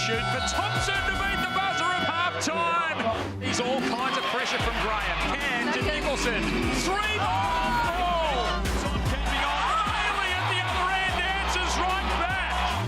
shoot for Thompson to beat the buzzer of half-time. He's all kinds of pressure from Graham. Can to Nicholson. 3 ball. Son keeping on. Bailey at the other end answers right back.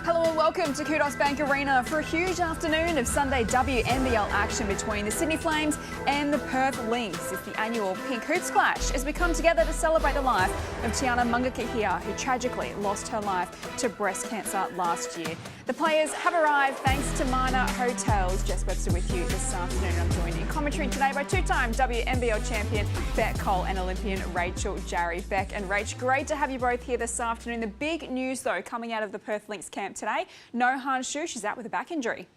Hello and welcome to Kudos Bank Arena for a huge afternoon of Sunday WNBL action between the Sydney Flames and the Perth Lynx. It's the annual Pink Hoops Clash as we come together to celebrate the life of Tiana Mangakahia, who tragically lost her life to breast cancer last year. The players have arrived thanks to Minor Hotels. Jess Webster with you this afternoon. I'm joined in commentary today by two-time WNBL champion Beck Cole and Olympian Rachel Jarry. Beck and Rach, great to have you both here this afternoon. The big news, though, coming out of the Perth Lynx camp today, no Han Shu, she's out with a back injury.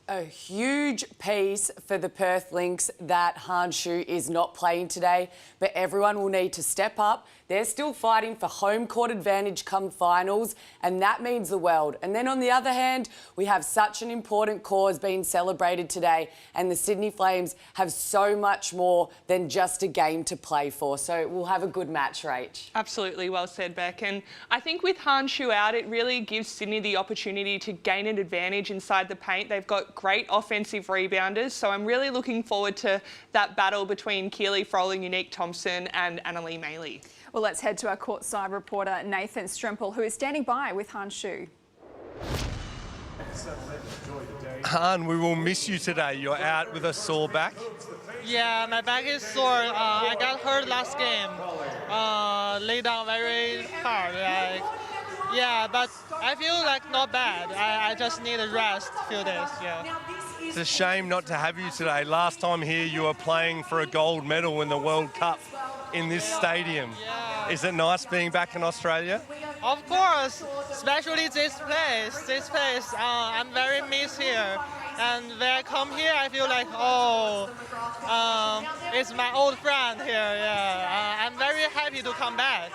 A huge piece for the Perth Lynx that Han Shu is not playing today, but everyone will need to step up. They're still fighting for home court advantage come finals, and that means the world. And then on the other hand, we have such an important cause being celebrated today, and the Sydney Flames have so much more than just a game to play for. So we'll have a good match, Rach. Absolutely, well said, Beck. And I think with Han Shu out, it really gives Sydney the opportunity to gain an advantage inside the paint. They've got great offensive rebounders, so I'm really looking forward to that battle between Keely Froling, Unique Thompson and Annalie Maley. Well, let's head to our courtside reporter Nathan Strempel, who is standing by with Han Shu. Han, we will miss you today. You're out with a sore back. Yeah, my back is sore. I got hurt last game. Lay down very hard. Yeah, but I feel like not bad. I just need a rest a few days. Yeah. It's a shame not to have you today. Last time here, you were playing for a gold medal in the World Cup in this stadium. Yeah. Is it nice being back in Australia? Of course, especially this place. I'm very miss here. And when I come here, I feel like, it's my old friend here. Yeah, I'm very happy to come back.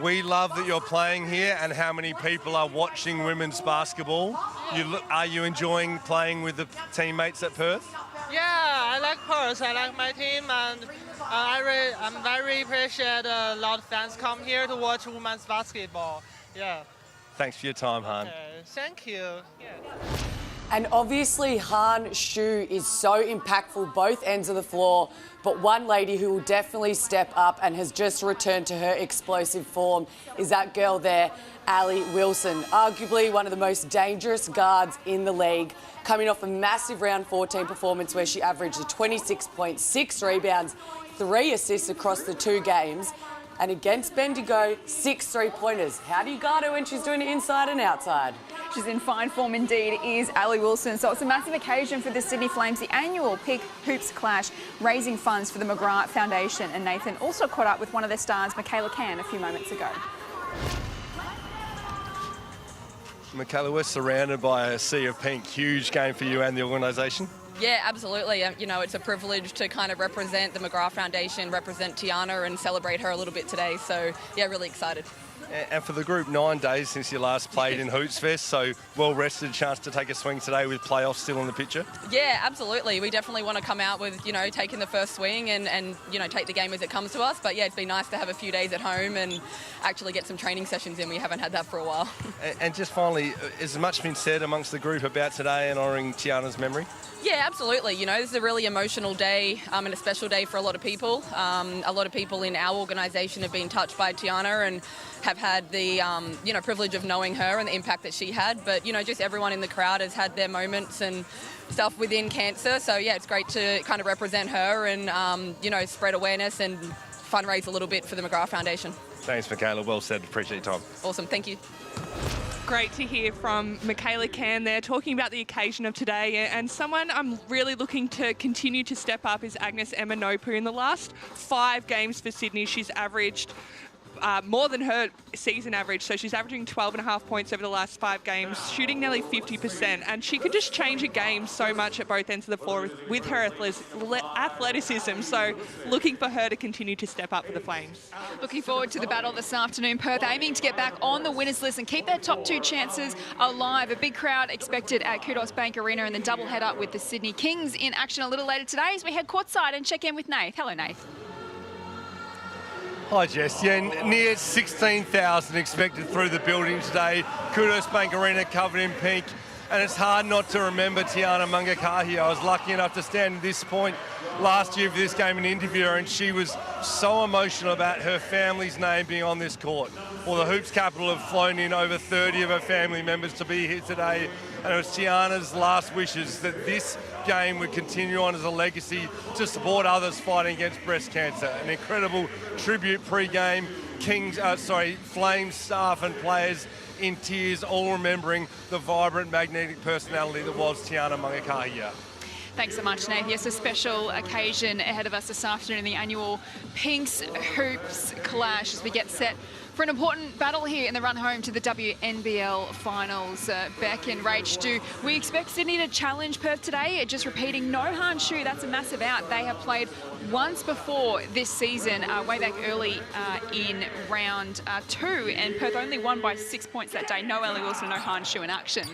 We love that you're playing here and how many people are watching women's basketball. Are you enjoying playing with the teammates at Perth? Yeah, I like Perth. I like my team, and I'm very appreciate a lot of fans come here to watch women's basketball. Yeah. Thanks for your time, Han. Okay, thank you. Yeah. And obviously Han Shu is so impactful both ends of the floor, but one lady who will definitely step up and has just returned to her explosive form is that girl there, Ali Wilson, arguably one of the most dangerous guards in the league, coming off a massive round 14 performance where she averaged a 26.6 rebounds, 3 assists across the 2 games. And against Bendigo, 6 three-pointers. How do you guard her when she's doing it inside and outside? She's in fine form indeed, is Ali Wilson. So it's a massive occasion for the Sydney Flames, the annual Pink Hoops Clash, raising funds for the McGrath Foundation. And Nathan also caught up with one of their stars, Michaela Can, a few moments ago. Michaela, we're surrounded by a sea of pink. Huge game for you and the organisation. Yeah, absolutely. You know, it's a privilege to kind of represent the McGrath Foundation, represent Tiana and celebrate her a little bit today. So, yeah, really excited. And for the group, 9 days since you last played in Hoops Fest, so well rested, chance to take a swing today with playoffs still in the picture? Yeah, absolutely. We definitely want to come out with, you know, taking the first swing and you know, take the game as it comes to us. But yeah, it's been nice to have a few days at home and actually get some training sessions in. We haven't had that for a while. And just finally, has much been said amongst the group about today and honouring Tiana's memory? Yeah, absolutely. You know, this is a really emotional day and a special day for a lot of people. A lot of people in our organisation have been touched by Tiana and have had the, you know, privilege of knowing her and the impact that she had. But, you know, just everyone in the crowd has had their moments and stuff within cancer. So, yeah, it's great to kind of represent her and, you know, spread awareness and fundraise a little bit for the McGrath Foundation. Thanks, Michaela. Well said. Appreciate your time. Awesome. Thank you. Great to hear from Michaela Can there, talking about the occasion of today. And someone I'm really looking to continue to step up is Agnes Emanopu. In the last 5 games for Sydney, she's averaged more than her season average. So she's averaging 12.5 points over the last 5 games, shooting nearly 50%. And she could just change a game so much at both ends of the floor with her athleticism. So looking for her to continue to step up for the Flames. Looking forward to the battle this afternoon. Perth aiming to get back on the winners list and keep their top 2 chances alive. A big crowd expected at Kudos Bank Arena and the doubleheader with the Sydney Kings in action a little later today as we head courtside and check in with Nath. Hello, Nath. Hi Jess, yeah, near 16,000 expected through the building today. Kudos Bank Arena covered in pink. And it's hard not to remember Tiana Mangakahia. I was lucky enough to stand at this point last year for this game and interview her, and she was so emotional about her family's name being on this court. Well, the Hoops Capital have flown in over 30 of her family members to be here today, and it was Tiana's last wishes that this game would continue on as a legacy to support others fighting against breast cancer. An incredible tribute pre-game. Flames staff and players in tears, all remembering the vibrant, magnetic personality that was Tiana Mangakahia. Thanks so much, Nath. Yes, a special occasion ahead of us this afternoon in the annual Pinks Hoops Clash as we get set for an important battle here in the run home to the WNBL finals. Beck and Rach, do we expect Sydney to challenge Perth today? Just repeating, no Hanshu, that's a massive out. They have played once before this season, way back early in round 2, and Perth only won by 6 points that day. No Ellie Wilson, no Hanshu in action.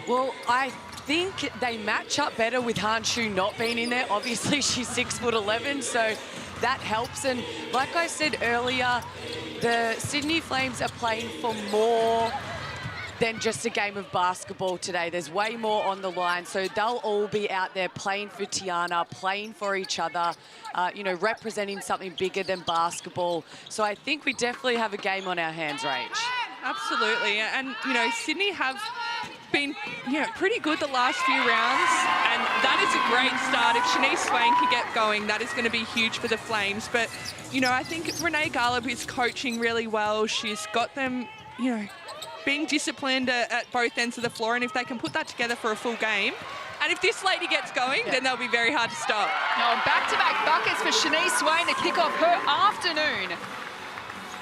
Well, I think they match up better with Hanshu not being in there. Obviously, she's 6'11", so that helps. And like I said earlier, the Sydney Flames are playing for more than just a game of basketball today. There's way more on the line, so they'll all be out there playing for Tiana, playing for each other, you know, representing something bigger than basketball. So I think we definitely have a game on our hands, Rach. Absolutely, and you know, Sydney have been, you know, pretty good the last few rounds, and that is a great start. If Shanice Swain can get going, that is going to be huge for the Flames. But, you know, I think Renee Garlib is coaching really well. She's got them, you know, being disciplined at both ends of the floor, and if they can put that together for a full game, and if this lady gets going, then they'll be very hard to stop. Oh, back-to-back buckets for Shanice Swain to kick off her afternoon.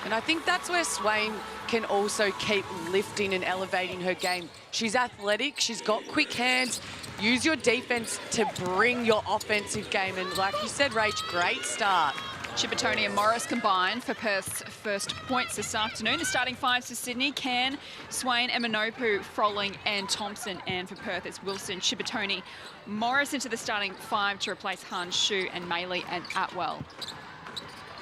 And I think that's where Swain can also keep lifting and elevating her game. She's athletic, she's got quick hands. Use your defense to bring your offensive game. And like you said, Rach, great start. Chippertoni and Morris combined for Perth's first points this afternoon. The starting fives for Sydney: Can, Swain, Eminopu, Froling and Thompson. And for Perth, it's Wilson, Chippertoni, Morris into the starting five to replace Hanshu and Maley and Atwell.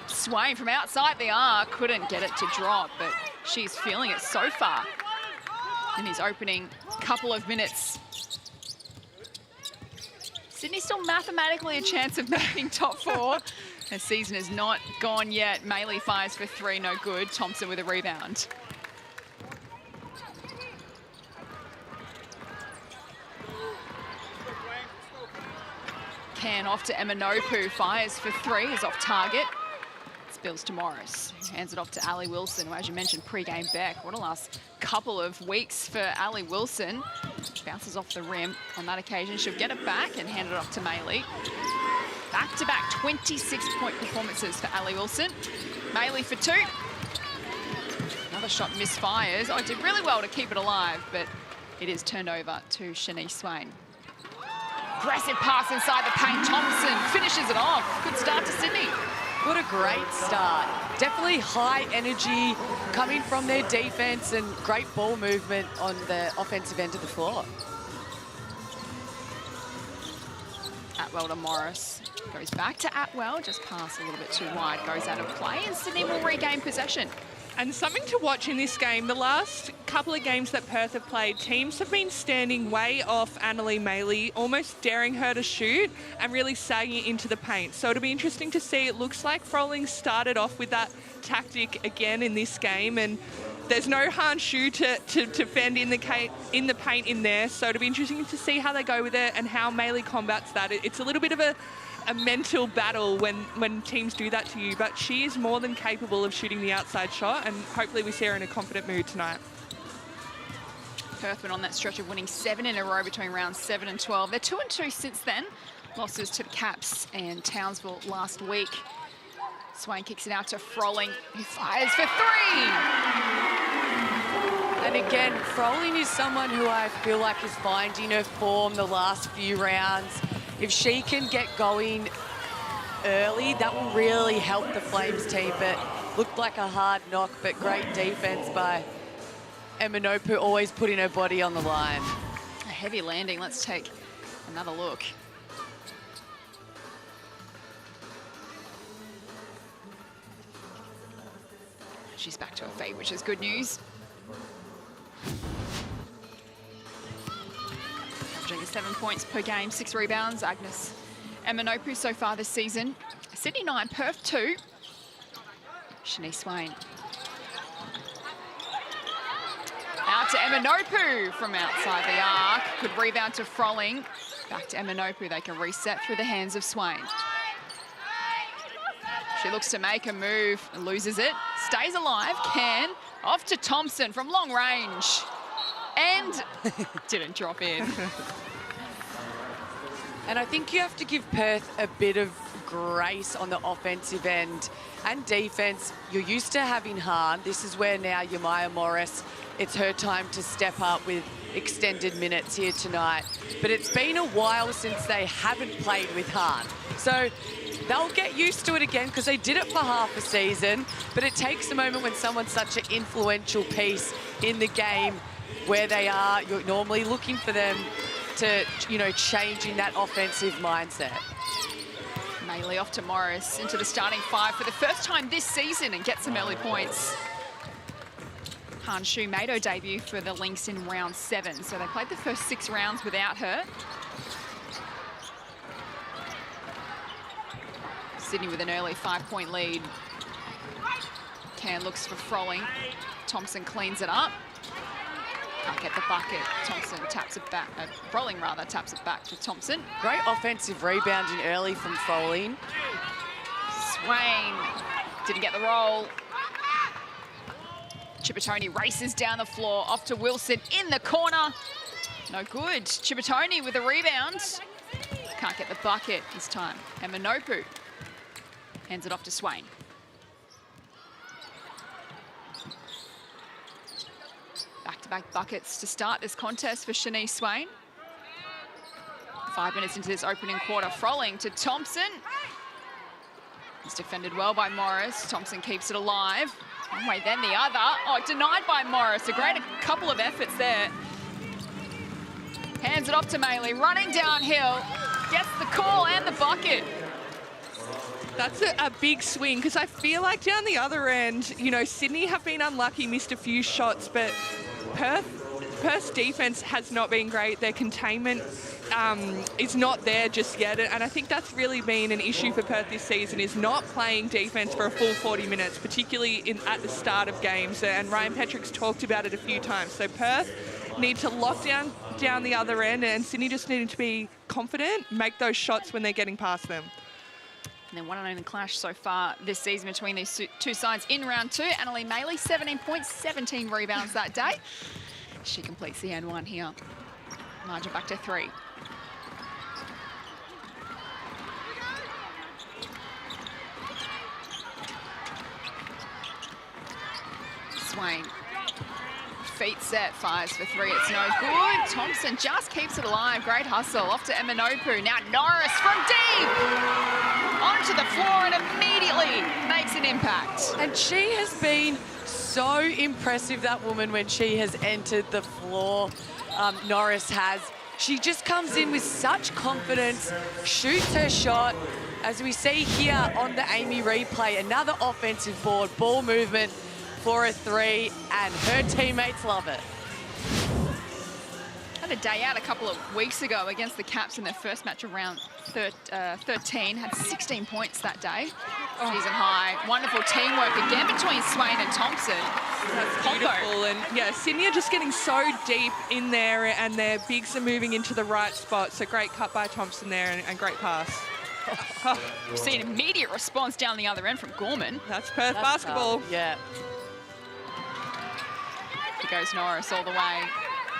Swain from outside the arc couldn't get it to drop, but she's feeling it so far in his opening couple of minutes. Sydney still mathematically a chance of making top 4. Her season is not gone yet. Maley fires for 3, no good. Thompson with a rebound. Can off to Eminopu, fires for 3, is off target. Spills to Morris, who hands it off to Ali Wilson, who, as you mentioned, pre-game Beck. What a last couple of weeks for Ali Wilson. Bounces off the rim on that occasion. She'll get it back and hand it off to Maley. Back-to-back 26-point performances for Ali Wilson. Maley for 2. Another shot misfires. Oh, it did really well to keep it alive, but it is turned over to Shanice Swain. Aggressive pass inside the paint. Thompson finishes it off. Good start to Sydney. What a great start. Definitely high energy coming from their defense and great ball movement on the offensive end of the floor. Atwell to Morris. Goes back to Atwell, just passed a little bit too wide, goes out of play, and Sydney will regain possession. And something to watch in this game, the last couple of games that Perth have played, teams have been standing way off Annalie Maley, almost daring her to shoot and really sagging into the paint. So it'll be interesting to see. It looks like Froling started off with that tactic again in this game, and there's no Hanshu to fend in the paint in there. So it'll be interesting to see how they go with it and how Maley combats that. It's a little bit of a mental battle when teams do that to you, but she is more than capable of shooting the outside shot, and hopefully we see her in a confident mood tonight. Perth went on that stretch of winning 7 in a row between rounds 7 and 12. They're 2-2 since then. Losses to the Caps and Townsville last week. Swain kicks it out to Froling, who fires for 3. And again, Froling is someone who I feel like is finding her form the last few rounds. If she can get going early, that will really help the Flames team. But looked like a hard knock, but great defense by Eminopu, always putting her body on the line. A heavy landing. Let's take another look. She's back to her feet, which is good news. Averaging 7 points per game, 6 rebounds. Agnes Emanopu so far this season. Sydney 9, Perth 2. Shanice Swain. Out to Emanopu from outside the arc. Good rebound to Froling. Back to Emanopu. They can reset through the hands of Swain. She looks to make a move, loses it, stays alive, can. Off to Thompson from long range. And didn't drop in. And I think you have to give Perth a bit of grace on the offensive end and defense. You're used to having Hahn. This is where now Yamaya Morris, it's her time to step up with extended minutes here tonight. But it's been a while since they haven't played with Hahn. So they'll get used to it again because they did it for half a season. But it takes a moment when someone's such an influential piece in the game where they are, you're normally looking for them to, you know, changing that offensive mindset. Maley off to Morris into the starting 5 for the first time this season and gets some early points. Han Shu made her debut for the Lynx in round 7, so they played the first 6 rounds without her. Sydney with an early 5-point lead. Can looks for Froling. Thompson cleans it up. Can't get the bucket. Thompson taps it back. Froling rather taps it back to Thompson. Great offensive rebounding early from Froling. Swain didn't get the roll. Chipotoni races down the floor, off to Wilson in the corner. No good. Chipotoni with a rebound. Can't get the bucket this time. Emanopu hands it off to Swain. Back-to-back buckets to start this contest for Shanice Swain. 5 minutes into this opening quarter. Froling to Thompson. It's defended well by Morris. Thompson keeps it alive. One way, then the other. Oh, denied by Morris. A great couple of efforts there. Hands it off to Maley, running downhill. Gets the call and the bucket. That's a big swing, because I feel like down the other end, you know, Sydney have been unlucky, missed a few shots, but Perth's defense has not been great. Their containment is not there just yet, and I think that's really been an issue for Perth this season, is not playing defense for a full 40 minutes, particularly at the start of games, and Ryan Petrick's talked about it a few times. So Perth need to lock down the other end, and Sydney just needed to be confident, make those shots when they're getting past them. And then one and only clash so far this season between these two sides in round 2. Annalee Maley, 17 points, 17 rebounds that day. She completes the end one here. Margin back to 3. Swain. Feet set, fires for 3. It's no good. Thompson just keeps it alive. Great hustle. Off to Emanopu. Now Norris from deep. Onto the floor and immediately makes an impact. And she has been so impressive, that woman, when she has entered the floor. Norris has. She just comes in with such confidence, shoots her shot. As we see here on the Amy replay, another offensive board, ball movement for a 3, and her teammates love it. Had a day out a couple of weeks ago against the Caps in their first match of round 13. Had 16 points that day. Season high. Wonderful teamwork again between Swain and Thompson. That's beautiful. And yeah, Sydney are just getting so deep in there, and their bigs are moving into the right spot. So great cut by Thompson there, and great pass. We've seen an immediate response down the other end from Gorman. That's Perth basketball. Yeah. Here goes Norris all the way.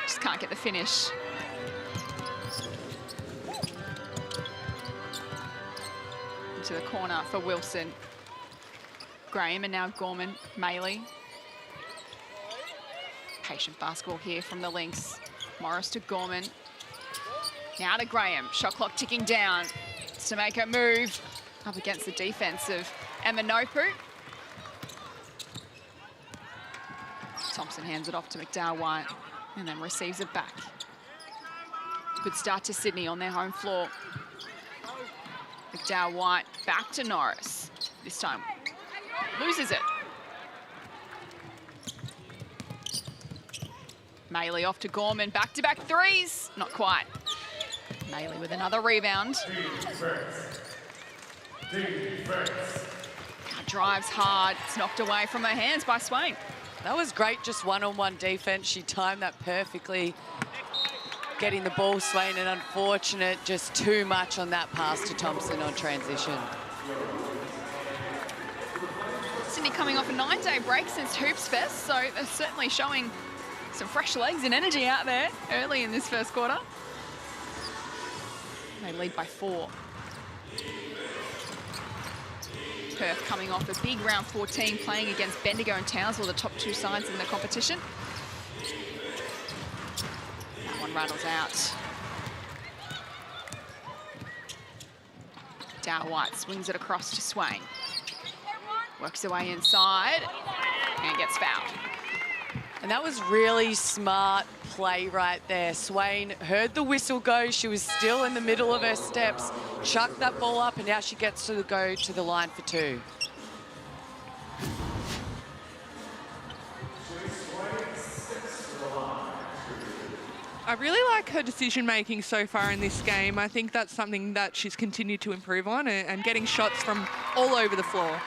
Just can't get the finish. Into the corner for Wilson. Graham and now Gorman. Maley. Patient basketball here from the Lynx. Morris to Gorman. Now to Graham. Shot clock ticking down. It's to make a move up against the defense of Emanopu. Thompson hands it off to McDowell White and then receives it back. Good start to Sydney on their home floor. McDowell White back to Norris. This time loses it. Maley off to Gorman, back-to-back threes. Not quite. Maley with another rebound. Drives hard. It's knocked away from her hands by Swain. That was great, just one-on-one defense. She timed that perfectly, getting the ball, Swain, and unfortunate, just too much on that pass to Thompson on transition. Sydney coming off a 9-day break since Hoops Fest, so they're certainly showing some fresh legs and energy out there early in this first quarter. They lead by 4. Perth coming off a big round 14, playing against Bendigo and Townsville, the top 2 sides in the competition. That one rattles out. Dow White swings it across to Swain. Works away inside and gets fouled. And that was really smart play right there. Swain heard the whistle go. She was still in the middle of her steps, chucked that ball up, and now she gets to go to the line for 2. I really like her decision-making so far in this game. I think that's something that she's continued to improve on, and getting shots from all over the floor.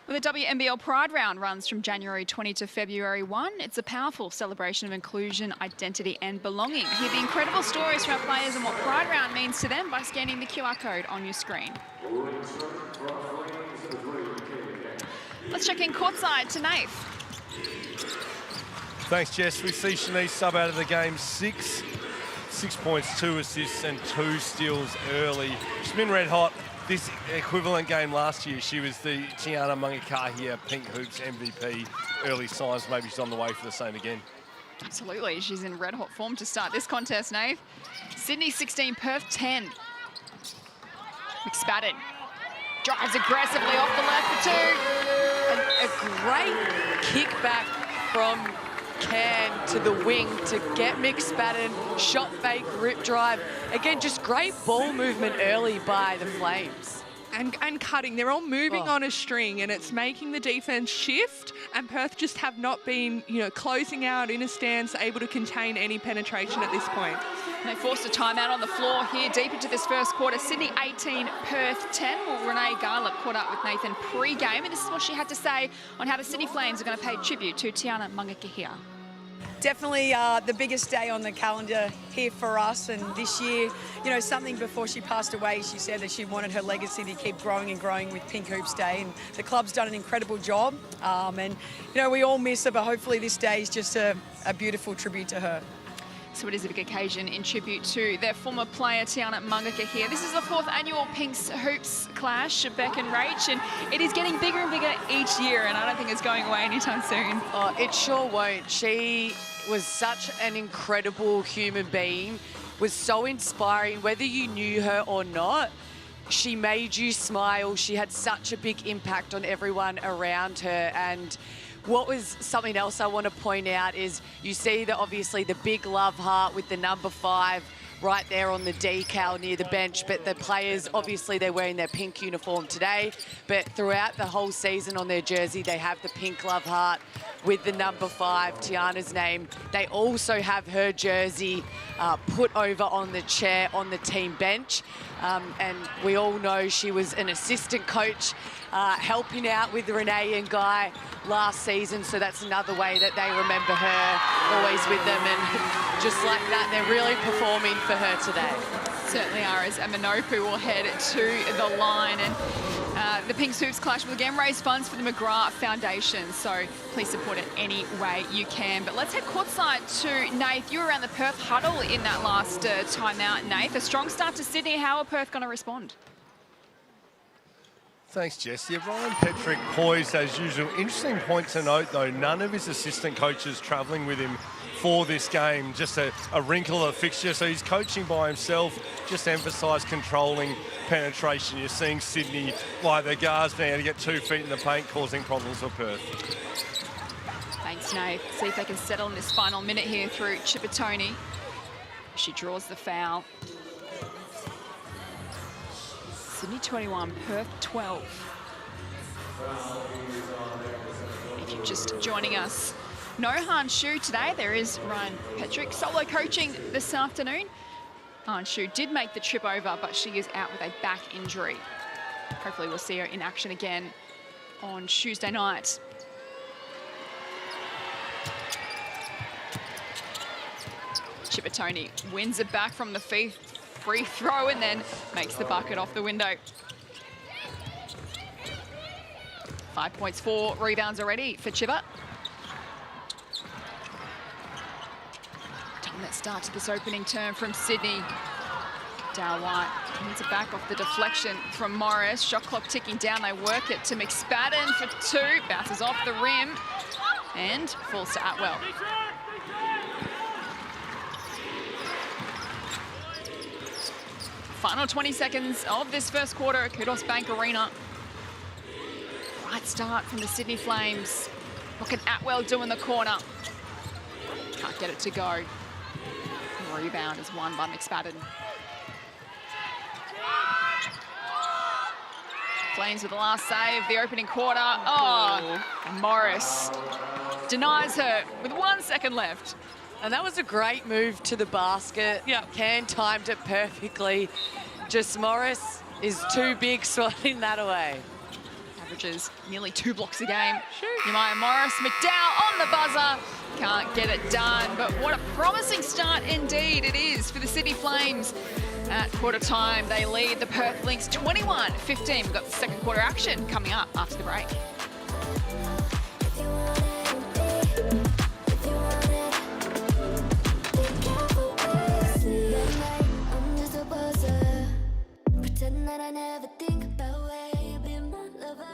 Well, the WNBL Pride Round runs from January 20 to February 1. It's a powerful celebration of inclusion, identity and belonging. Hear the incredible stories from our players and what Pride Round means to them by scanning the QR code on your screen. Let's check in courtside to Nath. Thanks, Jess. We see Shanice sub out of the game 6 points, 2 assists and 2 steals early. She's been red hot. This equivalent game last year, she was the Tiana Mangakahia Pink Hoops MVP. Early signs, maybe she's on the way for the same again. Absolutely, she's in red hot form to start this contest, Nave. Sydney 16, Perth 10. McSpadden drives aggressively off the left for 2. A great kickback from Can to the wing to get McSpadden, shot fake, rip drive. Again, just great ball movement early by the Flames. And cutting, they're all moving on a string, and it's making the defense shift, and Perth just have not been, closing out in a stance, able to contain any penetration at this point. And they forced a timeout on the floor here deep into this first quarter. Sydney 18, Perth 10. Well, Renee Garlop caught up with Nathan pre-game, and this is what she had to say on how the Sydney Flames are going to pay tribute to Tiana Mangakahia. Definitely the biggest day on the calendar here for us, and this year, something before she passed away, she said that she wanted her legacy to keep growing and growing with Pink Hoops Day, and the club's done an incredible job, and we all miss her, but hopefully this day is just a beautiful tribute to her. So it is a big occasion in tribute to their former player, Tiana Mangakahia. This is the 4th annual Pinks Hoops Clash, Beck and Rach, and it is getting bigger and bigger each year, and I don't think it's going away anytime soon. Oh, it sure won't. She was such an incredible human being, was so inspiring, whether you knew her or not. She made you smile. She had such a big impact on everyone around her, and what was something else I want to point out is you see obviously the big love heart with the number 5 right there on the decal near the bench, but the players, obviously they're wearing their pink uniform today, but throughout the whole season on their jersey, they have the pink love heart with the number 5, Tiana's name. They also have her jersey put over on the chair on the team bench. And we all know she was an assistant coach helping out with Renee and Guy last season, so that's another way that they remember her, always with them, and just like that, they're really performing for her today. Certainly are, as Amanopu will head to the line, and the Pinks Hoops Clash will again raise funds for the McGrath Foundation, so please support it any way you can. But let's head courtside to Nath. You were around the Perth huddle in that last timeout, Nath. A strong start to Sydney. How are Perth going to respond? Thanks, Jess. Yeah, Ryan Petrick poised as usual. Interesting point to note, though, none of his assistant coaches travelling with him for this game. Just a wrinkle of fixture. So he's coaching by himself, just emphasised controlling penetration. You're seeing Sydney, like their guards, being able to get 2 feet in the paint, causing problems for Perth. Thanks, Nath. See if they can settle in this final minute here through Chippertoni. She draws the foul. Sydney 21, Perth 12. If you just joining us. No Han Shu today. There is Ryan Petrick solo coaching this afternoon. Han Shu did make the trip over, but she is out with a back injury. Hopefully we'll see her in action again on Tuesday night. Chippertoni wins it back from the free throw and then makes the bucket off the window. 5 points, 4 rebounds already for Chipper. Let's start to this opening term from Sydney. Dale White wins it back off the deflection from Morris. Shot clock ticking down. They work it to McSpadden for 2. Bounces off the rim and falls to Atwell. Final 20 seconds of this first quarter at Kudos Bank Arena. Right start from the Sydney Flames. What can Atwell do in the corner? Can't get it to go. Rebound is won by McSpadden. Flames with the last save, the opening quarter. Oh, Morris denies her with 1 second left. And that was a great move to the basket. Yep. Can timed it perfectly. Just Morris is too big swatting that away. Averages nearly 2 blocks a game. Yamaya Morris, McDowell on the buzzer. Can't get it done, but what a promising start indeed it is for the Sydney Flames. At quarter time, they lead the Perth Lynx 21-15. We've got the second quarter action coming up after the break. That I never think about where you've been, my lover.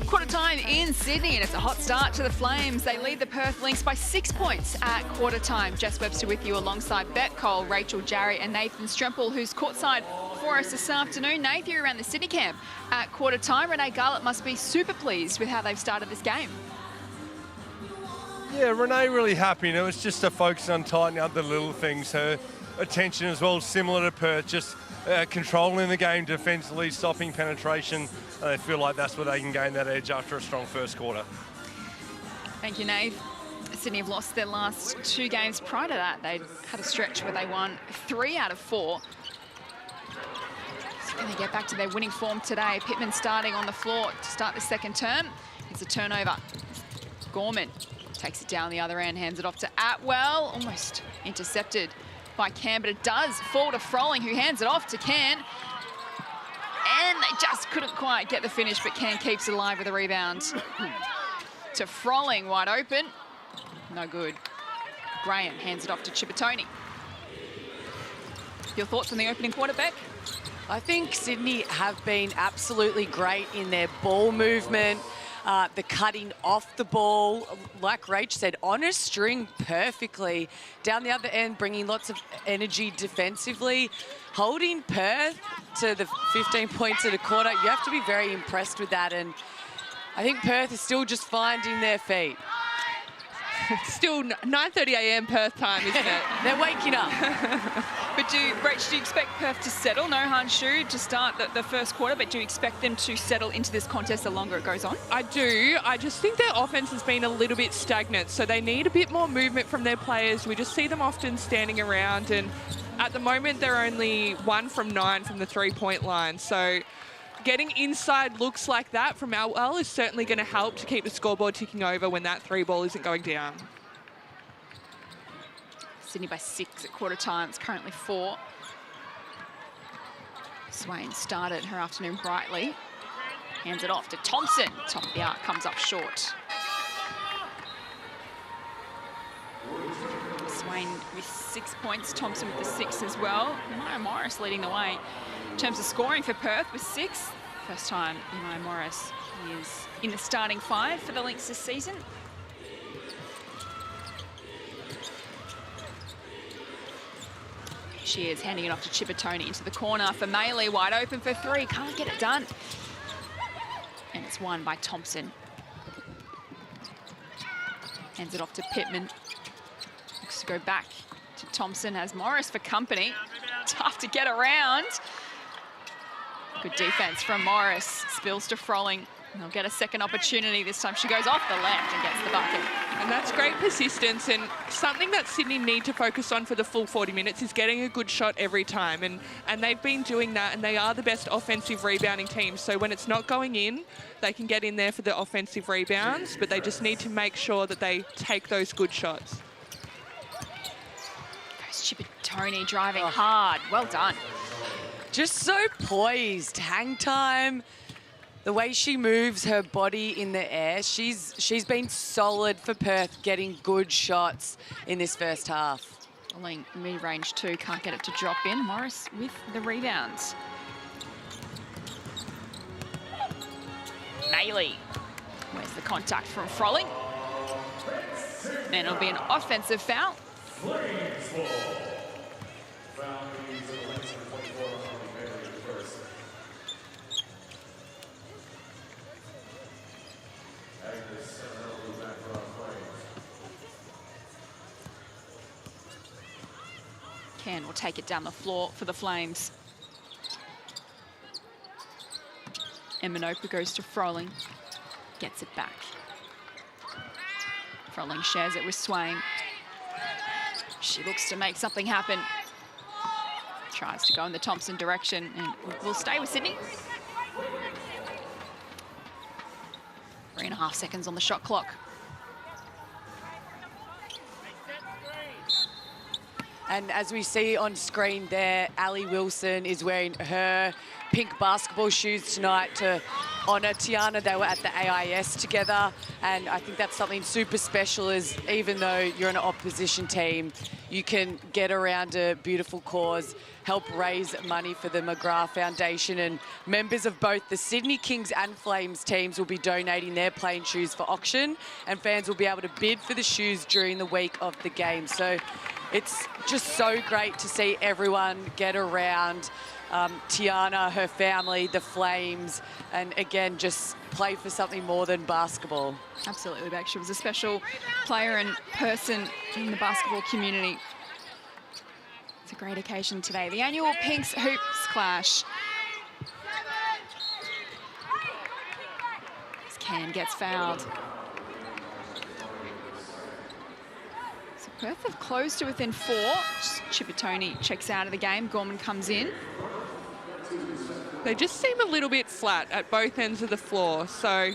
Quarter time in Sydney, and it's a hot start to the Flames. They lead the Perth Lynx by 6 points at quarter time. Jess Webster with you alongside Bet Cole, Rachel Jarry and Nathan Stremple, who's courtside for us this afternoon. Nath, you're around the Sydney camp at quarter time. Renee Garlett must be super pleased with how they've started this game. Yeah, Renee really happy. You know, it's just a focus on tightening up the little things. Her attention as well, similar to Perth, just controlling the game defensively, stopping penetration. They feel like that's where they can gain that edge after a strong first quarter. Thank you, Nate. Sydney have lost their last 2 games. Prior to that, they'd had a stretch where they won 3 out of 4. So can they get back to their winning form today? Pittman starting on the floor to start the second term. It's a turnover. Gorman takes it down the other end, hands it off to Atwell. Almost intercepted by Can, but it does fall to Froling, who hands it off to Can. And they just couldn't quite get the finish, but Can keeps it alive with a rebound. To Froling, wide open. No good. Graham hands it off to Chippertoni. Your thoughts on the opening quarter, Beck? I think Sydney have been absolutely great in their ball movement, the cutting off the ball, like Rach said, on a string perfectly. Down the other end, bringing lots of energy defensively, holding Perth to the 15 points at a quarter. You have to be very impressed with that, and I think Perth is still just finding their feet. It's still 9:30 a.m. Perth time, isn't it? They're waking up. But Rach, do you expect Perth to settle? No Han Shu to start the first quarter, but do you expect them to settle into this contest the longer it goes on? I do. I just think their offense has been a little bit stagnant, so they need a bit more movement from their players. We just see them often standing around, and at the moment they're only 1 from 9 from the three-point line. So getting inside looks like that from Alwell is certainly going to help to keep the scoreboard ticking over when that 3-ball isn't going down. Sydney by 6 at quarter time. It's currently 4. Swain started her afternoon brightly. Hands it off to Thompson. Top of the arc, comes up short. Swain with 6 points. Thompson with the 6 as well. Maya Morris leading the way. In terms of scoring for Perth with 6. First time Maya Morris is in the starting 5 for the Lynx this season. She is handing it off to Chippertoni into the corner for Maley, wide open for 3, can't get it done. And it's won by Thompson. Hands it off to Pittman. Looks to go back to Thompson, has Morris for company. Tough to get around. Good defense from Morris, spills to Froling. They'll get a second opportunity. This time she goes off the left and gets the bucket. And that's great persistence, and something that Sydney need to focus on for the full 40 minutes is getting a good shot every time. And they've been doing that, and they are the best offensive rebounding team. So when it's not going in, they can get in there for the offensive rebounds, but they just need to make sure that they take those good shots. Goes Chippertoni driving hard. Well done. Just so poised, hang time. The way she moves her body in the air, she's been solid for Perth, getting good shots in this first half. Falling mid-range too, can't get it to drop in. Morris with the rebounds. Maley. Where's the contact from Froling? And it'll be an offensive foul. Can will take it down the floor for the Flames. Eminopa goes to Froling. Gets it back. Froling shares it with Swain. She looks to make something happen. Tries to go in the Thompson direction and will stay with Sydney. 3.5 seconds on the shot clock. And as we see on screen there, Ali Wilson is wearing her pink basketball shoes tonight to honour Tiana. They were at the AIS together, and I think that's something super special, is even though you're an opposition team, you can get around a beautiful cause, help raise money for the McGrath Foundation, and members of both the Sydney Kings and Flames teams will be donating their playing shoes for auction, and fans will be able to bid for the shoes during the week of the game. So it's just so great to see everyone get around Tiana, her family, the Flames, and again, just play for something more than basketball. Absolutely, Beck. She was a special player and person in the basketball community. It's a great occasion today. The annual Pinks Hoops Clash. As Can gets fouled. So Perth have closed to within 4. Chippertoni checks out of the game. Gorman comes in. They just seem a little bit flat at both ends of the floor. So,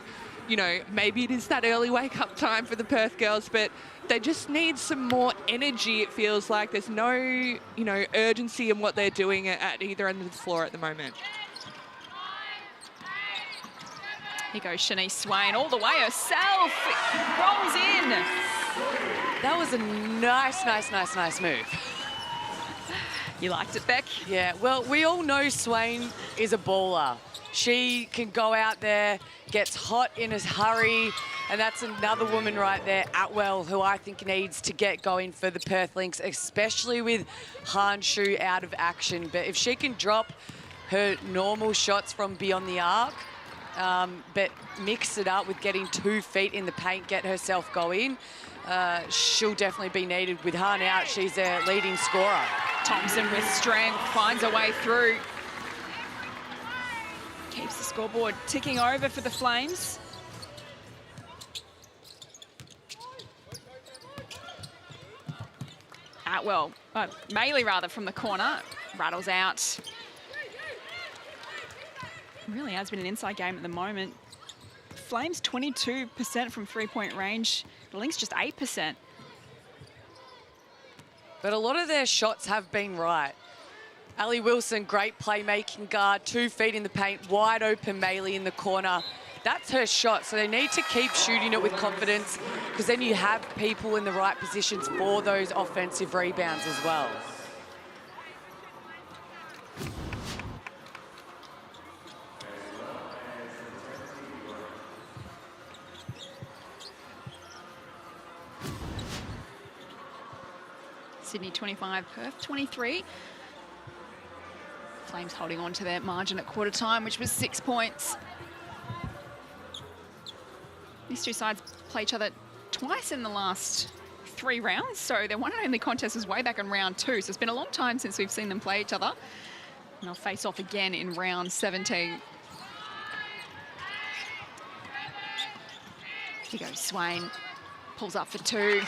you know, maybe it is that early wake-up time for the Perth girls, but they just need some more energy, it feels like. There's no, you know, urgency in what they're doing at either end of the floor at the moment. Here goes Shanice Swain all the way herself. It rolls in. That was a nice move. You liked it, Beck? Yeah, well, we all know Swain is a baller. She can go out there, gets hot in a hurry, and that's another woman right there, Atwell, who I think needs to get going for the Perth Lynx, especially with Han Shu out of action. But if she can drop her normal shots from beyond the arc, but mix it up with getting 2 feet in the paint, get herself going, she'll definitely be needed. With Han out, she's their leading scorer. Thompson with strength finds a way through. Keeps the scoreboard ticking over for the Flames. Atwell, Maley rather, from the corner, rattles out. Really has been an inside game at the moment. Flames 22% from three-point range. The Lynx just 8%. But a lot of their shots have been right. Ali Wilson, great playmaking guard, 2 feet in the paint, wide open Maley in the corner. That's her shot, so they need to keep shooting it with confidence, because then you have people in the right positions for those offensive rebounds as well. Sydney 25, Perth 23. Flames holding on to their margin at quarter time, which was 6 points. These two sides play each other twice in the last 3 rounds, so their one and only contest was way back in round 2, so it's been a long time since we've seen them play each other. And they'll face off again in round 17. Here goes Swain, pulls up for 2.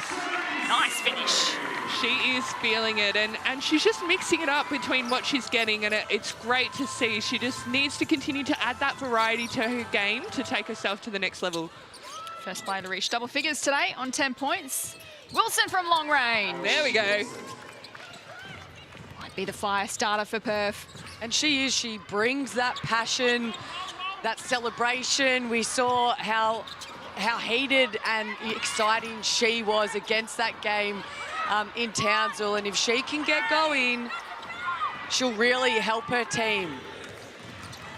Nice finish. She is feeling it, and she's just mixing it up between what she's getting, and it's great to see. She just needs to continue to add that variety to her game to take herself to the next level. First player to reach double figures today on 10 points. Wilson from long range. There we go. Might be the fire starter for Perth. And she brings that passion, that celebration. We saw how heated and exciting she was against that game in Townsville, and if she can get going, she'll really help her team.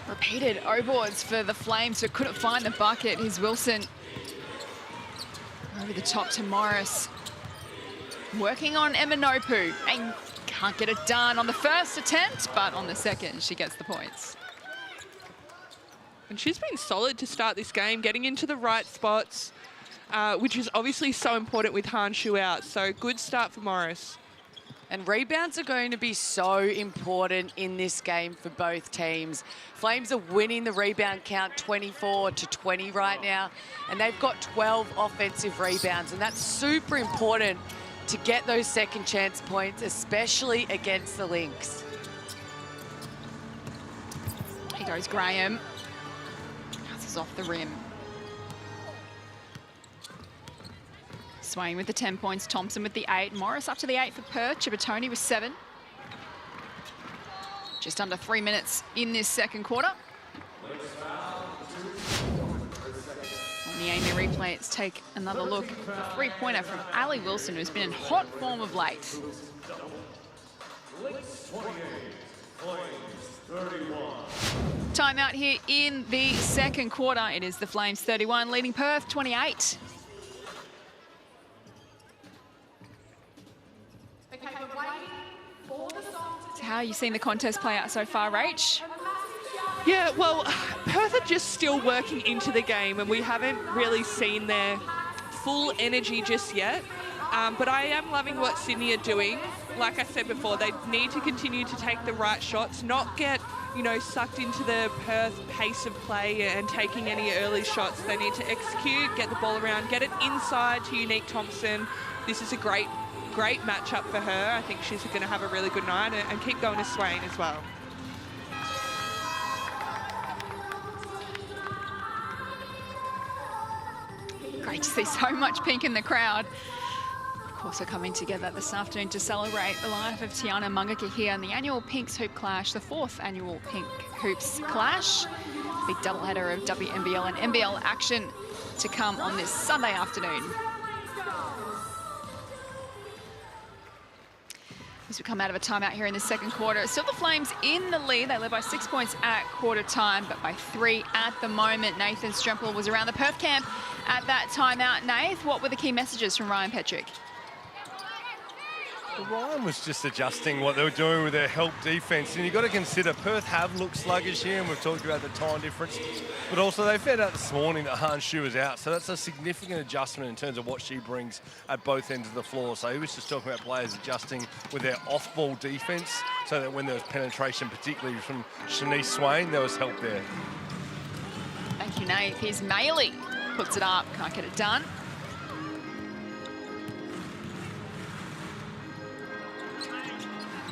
Repeated O-boards for the Flames, who couldn't find the bucket. Here's Wilson. Over the top to Morris. Working on Emanopu, and can't get it done on the first attempt, but on the second, she gets the points. And she's been solid to start this game, getting into the right spots, which is obviously so important with Han Shu out. So good start for Morris. And rebounds are going to be so important in this game for both teams. Flames are winning the rebound count 24-20 right now, and they've got 12 offensive rebounds, and that's super important to get those second chance points, especially against the Lynx. Here goes Graham. Passes off the rim. Swain with the 10 points, Thompson with the 8. Morris up to the 8 for Perth. Chibatoni with 7. Just under 3 minutes in this second quarter. On the Amy replay, let's take another look. A 3-pointer from Ali Wilson, who's been in hot form of late. Timeout here in the second quarter. It is the Flames 31, leading Perth 28. How are you seeing the contest play out so far, Rach? Yeah, well, Perth are just still working into the game, and we haven't really seen their full energy just yet. But I am loving what Sydney are doing. Like I said before, they need to continue to take the right shots, not get, you know, sucked into the Perth pace of play and taking any early shots. They need to execute, get the ball around, get it inside to Unique Thompson. This is a great matchup for her. I think she's going to have a really good night, and keep going to Swain as well. Great to see so much pink in the crowd. Of course, we're coming together this afternoon to celebrate the life of Tiana Mangakahia and the annual Pinks Hoop Clash, the 4th annual Pink Hoops Clash. Big doubleheader of WNBL and NBL action to come on this Sunday afternoon. as we come out of a timeout here in the second quarter. Still the Flames in the lead. They led by 6 points at quarter time, but by 3 at the moment. Nathan Strempel was around the Perth camp at that timeout. Nath, what were the key messages from Ryan Petrick? Well, Ryan was just adjusting what they were doing with their help defence. And you've got to consider Perth have looked sluggish here, and we've talked about the time difference. But also they found out this morning that Han Shu is out. So that's a significant adjustment in terms of what she brings at both ends of the floor. So he was just talking about players adjusting with their off-ball defence so that when there was penetration, particularly from Shanice Swain, there was help there. Thank you, Nath. Here's Maley. Puts it up. Can't get it done.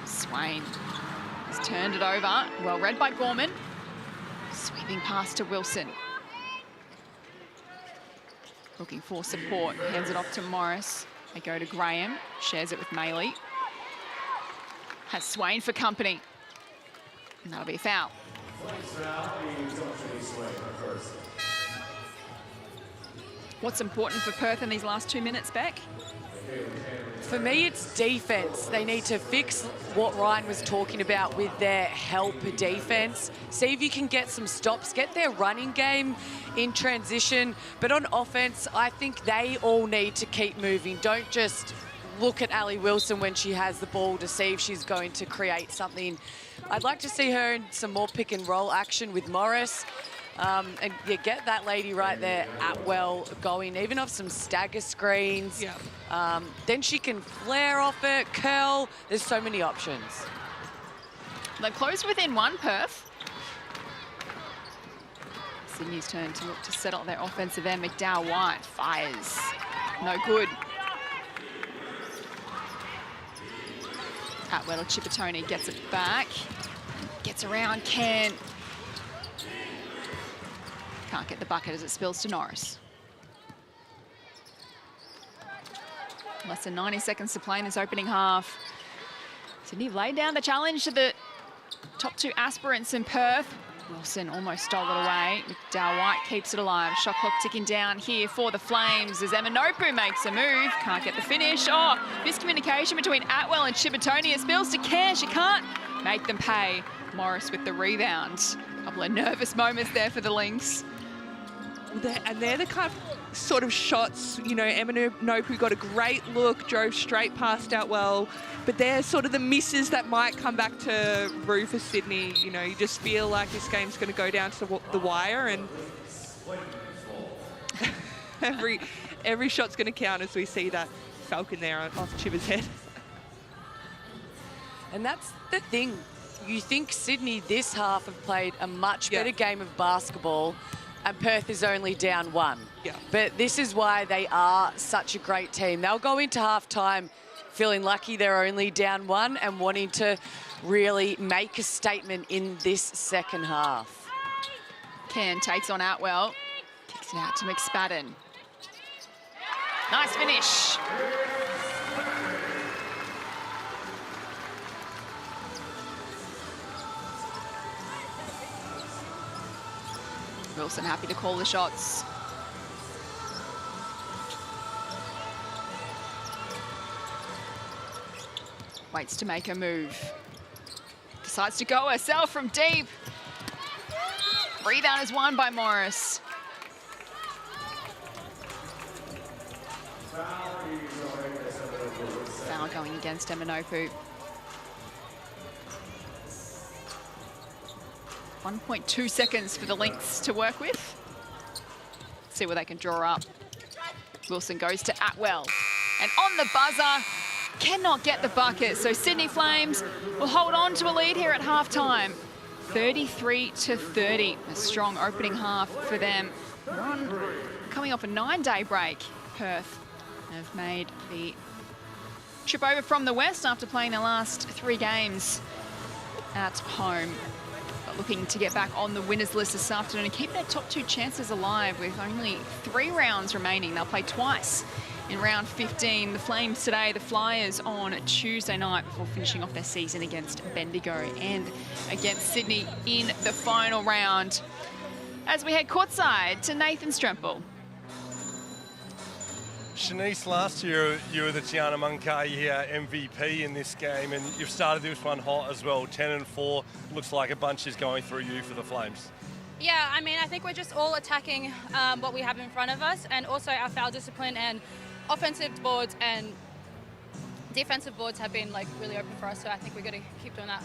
Swain has turned it over. Well read by Gorman. Sweeping pass to Wilson. Looking for support. Hands it off to Morris. They go to Graham. Shares it with Maley. Has Swain for company. And that'll be a foul. What's important for Perth in these last 2 minutes, Beck? For me, it's defence. They need to fix what Ryan was talking about with their help defence. See if you can get some stops, get their running game in transition. But on offence, I think they all need to keep moving. Don't just look at Ali Wilson when she has the ball to see if she's going to create something. I'd like to see her in some more pick and roll action with Morris. And you get that lady right there, Atwell, going, even off some stagger screens. Yeah. Then she can flare off it, curl. There's so many options. They've closed within 1, Perth. Sydney's turn to look to settle their offensive end. McDowell-White fires. No good. Atwell or Chippertoni gets it back. Gets around, can't get the bucket as it spills to Norris. Less than 90 seconds to play in this opening half. Sydney laid down the challenge to the top 2 aspirants in Perth. Wilson almost stole it away. McDowell-White keeps it alive. Shot clock ticking down here for the Flames as Eminopu makes a move. Can't get the finish. Oh, miscommunication between Atwell and Chippertoni. It spills to Kerr. She can't make them pay. Morris with the rebound. A couple of nervous moments there for the Lynx. And they're the kind of sort of shots, you know, Eminopu got a great look, drove straight past Outwell, but they're sort of the misses that might come back to rue for Sydney. You know, you just feel like this game's going to go down to the wire, and every shot's going to count as we see that falcon there off Chibber's head. And that's the thing. You think Sydney this half have played a much better game of basketball, and Perth is only down 1. Yeah. But this is why they are such a great team. They'll go into halftime feeling lucky they're only down 1 and wanting to really make a statement in this second half. Ken takes on Atwell, kicks it out to McSpadden. Nice finish. Wilson happy to call the shots. Waits to make a move. Decides to go herself from deep. Rebound is won by Morris. Foul going against Eminopu. 1.2 seconds for the Lynx to work with. See what they can draw up. Wilson goes to Atwell. And on the buzzer, cannot get the bucket. So Sydney Flames will hold on to a lead here at halftime. 33-30. A strong opening half for them. Coming off a 9-day break, Perth have made the trip over from the West after playing their last 3 games at home. Looking to get back on the winners list this afternoon and keep their top 2 chances alive with only 3 rounds remaining. They'll play twice in round 15. The Flames today, the Flyers on Tuesday night before finishing off their season against Bendigo and against Sydney in the final round. As we head courtside to Nathan Strempel. Shanice, last year you were the Tiana Mangakahia MVP in this game, and you've started this one hot as well, 10-4. Looks like a bunch is going through you for the Flames. Yeah, I mean, I think we're just all attacking what we have in front of us, and also our foul discipline and offensive boards and defensive boards have been like really open for us, so I think we're going to keep doing that.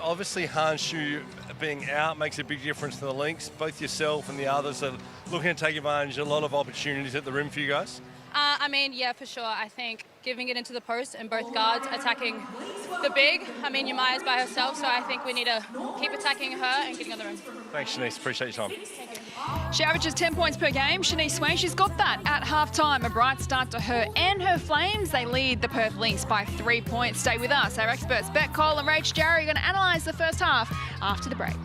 Obviously, Han Shu being out makes a big difference to the Lynx. Both yourself and the others are looking to take advantage of a lot of opportunities at the rim for you guys. I mean, yeah, for sure. I think giving it into the post and both guards attacking the big. I mean, Yumaya's by herself, so I think we need to keep attacking her and getting on the rim. Thanks, Shanice. Appreciate your time. She averages 10 points per game. Shanice Swain, she's got that at halftime. A bright start to her and her Flames. They lead the Perth Lynx by 3 points. Stay with us. Our experts Beck Cole and Rach Jarry are going to analyse the first half after the break.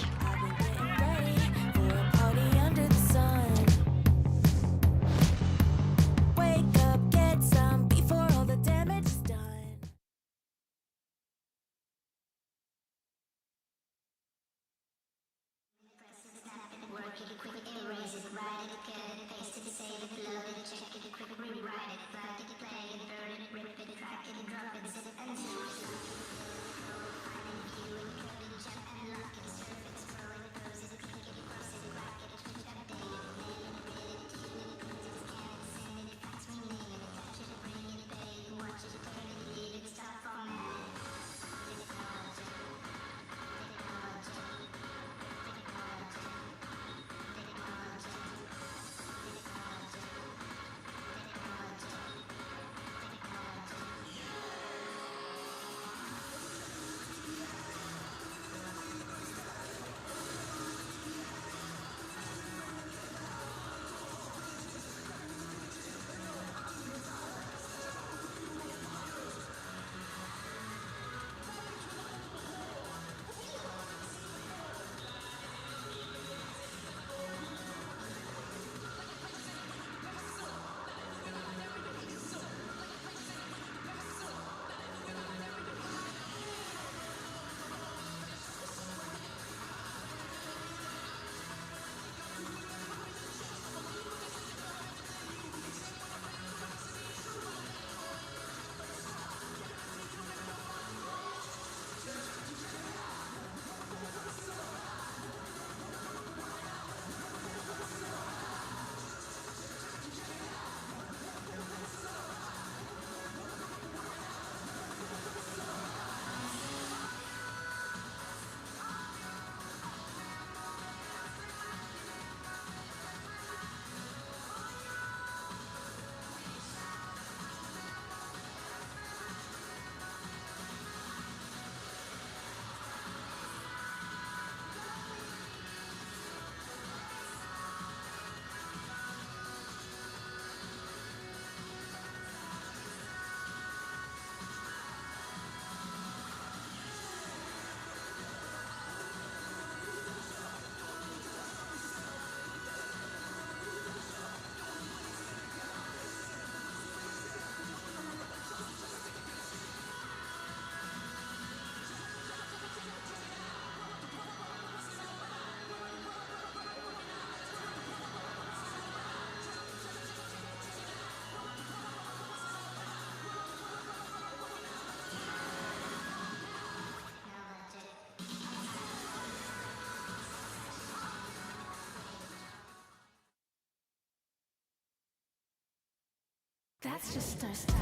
That's just our style.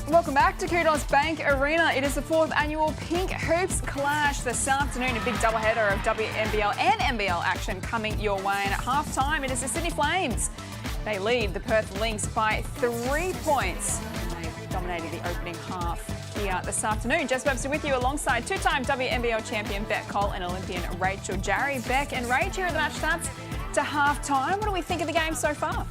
Welcome back to Kudos Bank Arena. It is the 4th annual Pink Hoops Clash this afternoon. A big doubleheader of WNBL and NBL action coming your way. And at half-time, it is the Sydney Flames. They lead the Perth Lynx by 3 points. And they've dominated the opening half here this afternoon. Jess Webster with you alongside two-time WNBL champion Beck Cole and Olympian Rachel Jarry. Beck and Rach, here are the match stats to half-time. What do we think of the game so far?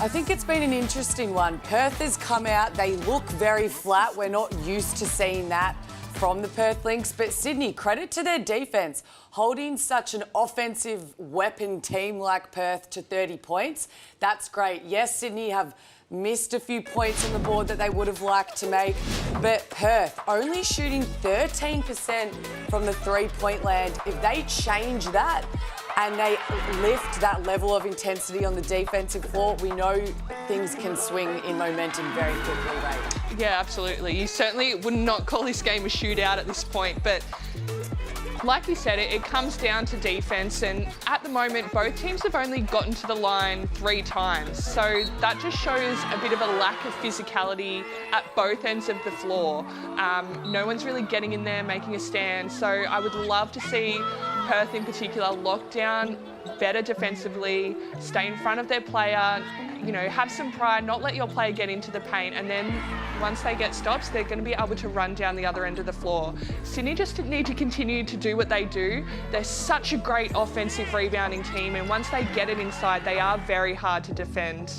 I think it's been an interesting one. Perth has come out, they look very flat. We're not used to seeing that from the Perth Lynx, but Sydney, credit to their defence, holding such an offensive weapon team like Perth to 30 points. That's great. Yes, Sydney have missed a few points on the board that they would have liked to make, but Perth only shooting 13% from the three-point land. If they change that and they lift that level of intensity on the defensive floor, we know things can swing in momentum very quickly, right? Yeah, absolutely. You certainly would not call this game a shootout at this point, but like you said, it comes down to defense, and at the moment, both teams have only gotten to the line 3 times. So that just shows a bit of a lack of physicality at both ends of the floor. No one's really getting in there, making a stand. So I would love to see Perth in particular lock down better defensively, stay in front of their player, you know, have some pride, not let your player get into the paint, and then once they get stops, they're going to be able to run down the other end of the floor. Sydney just need to continue to do what they do. They're such a great offensive rebounding team, and once they get it inside, they are very hard to defend.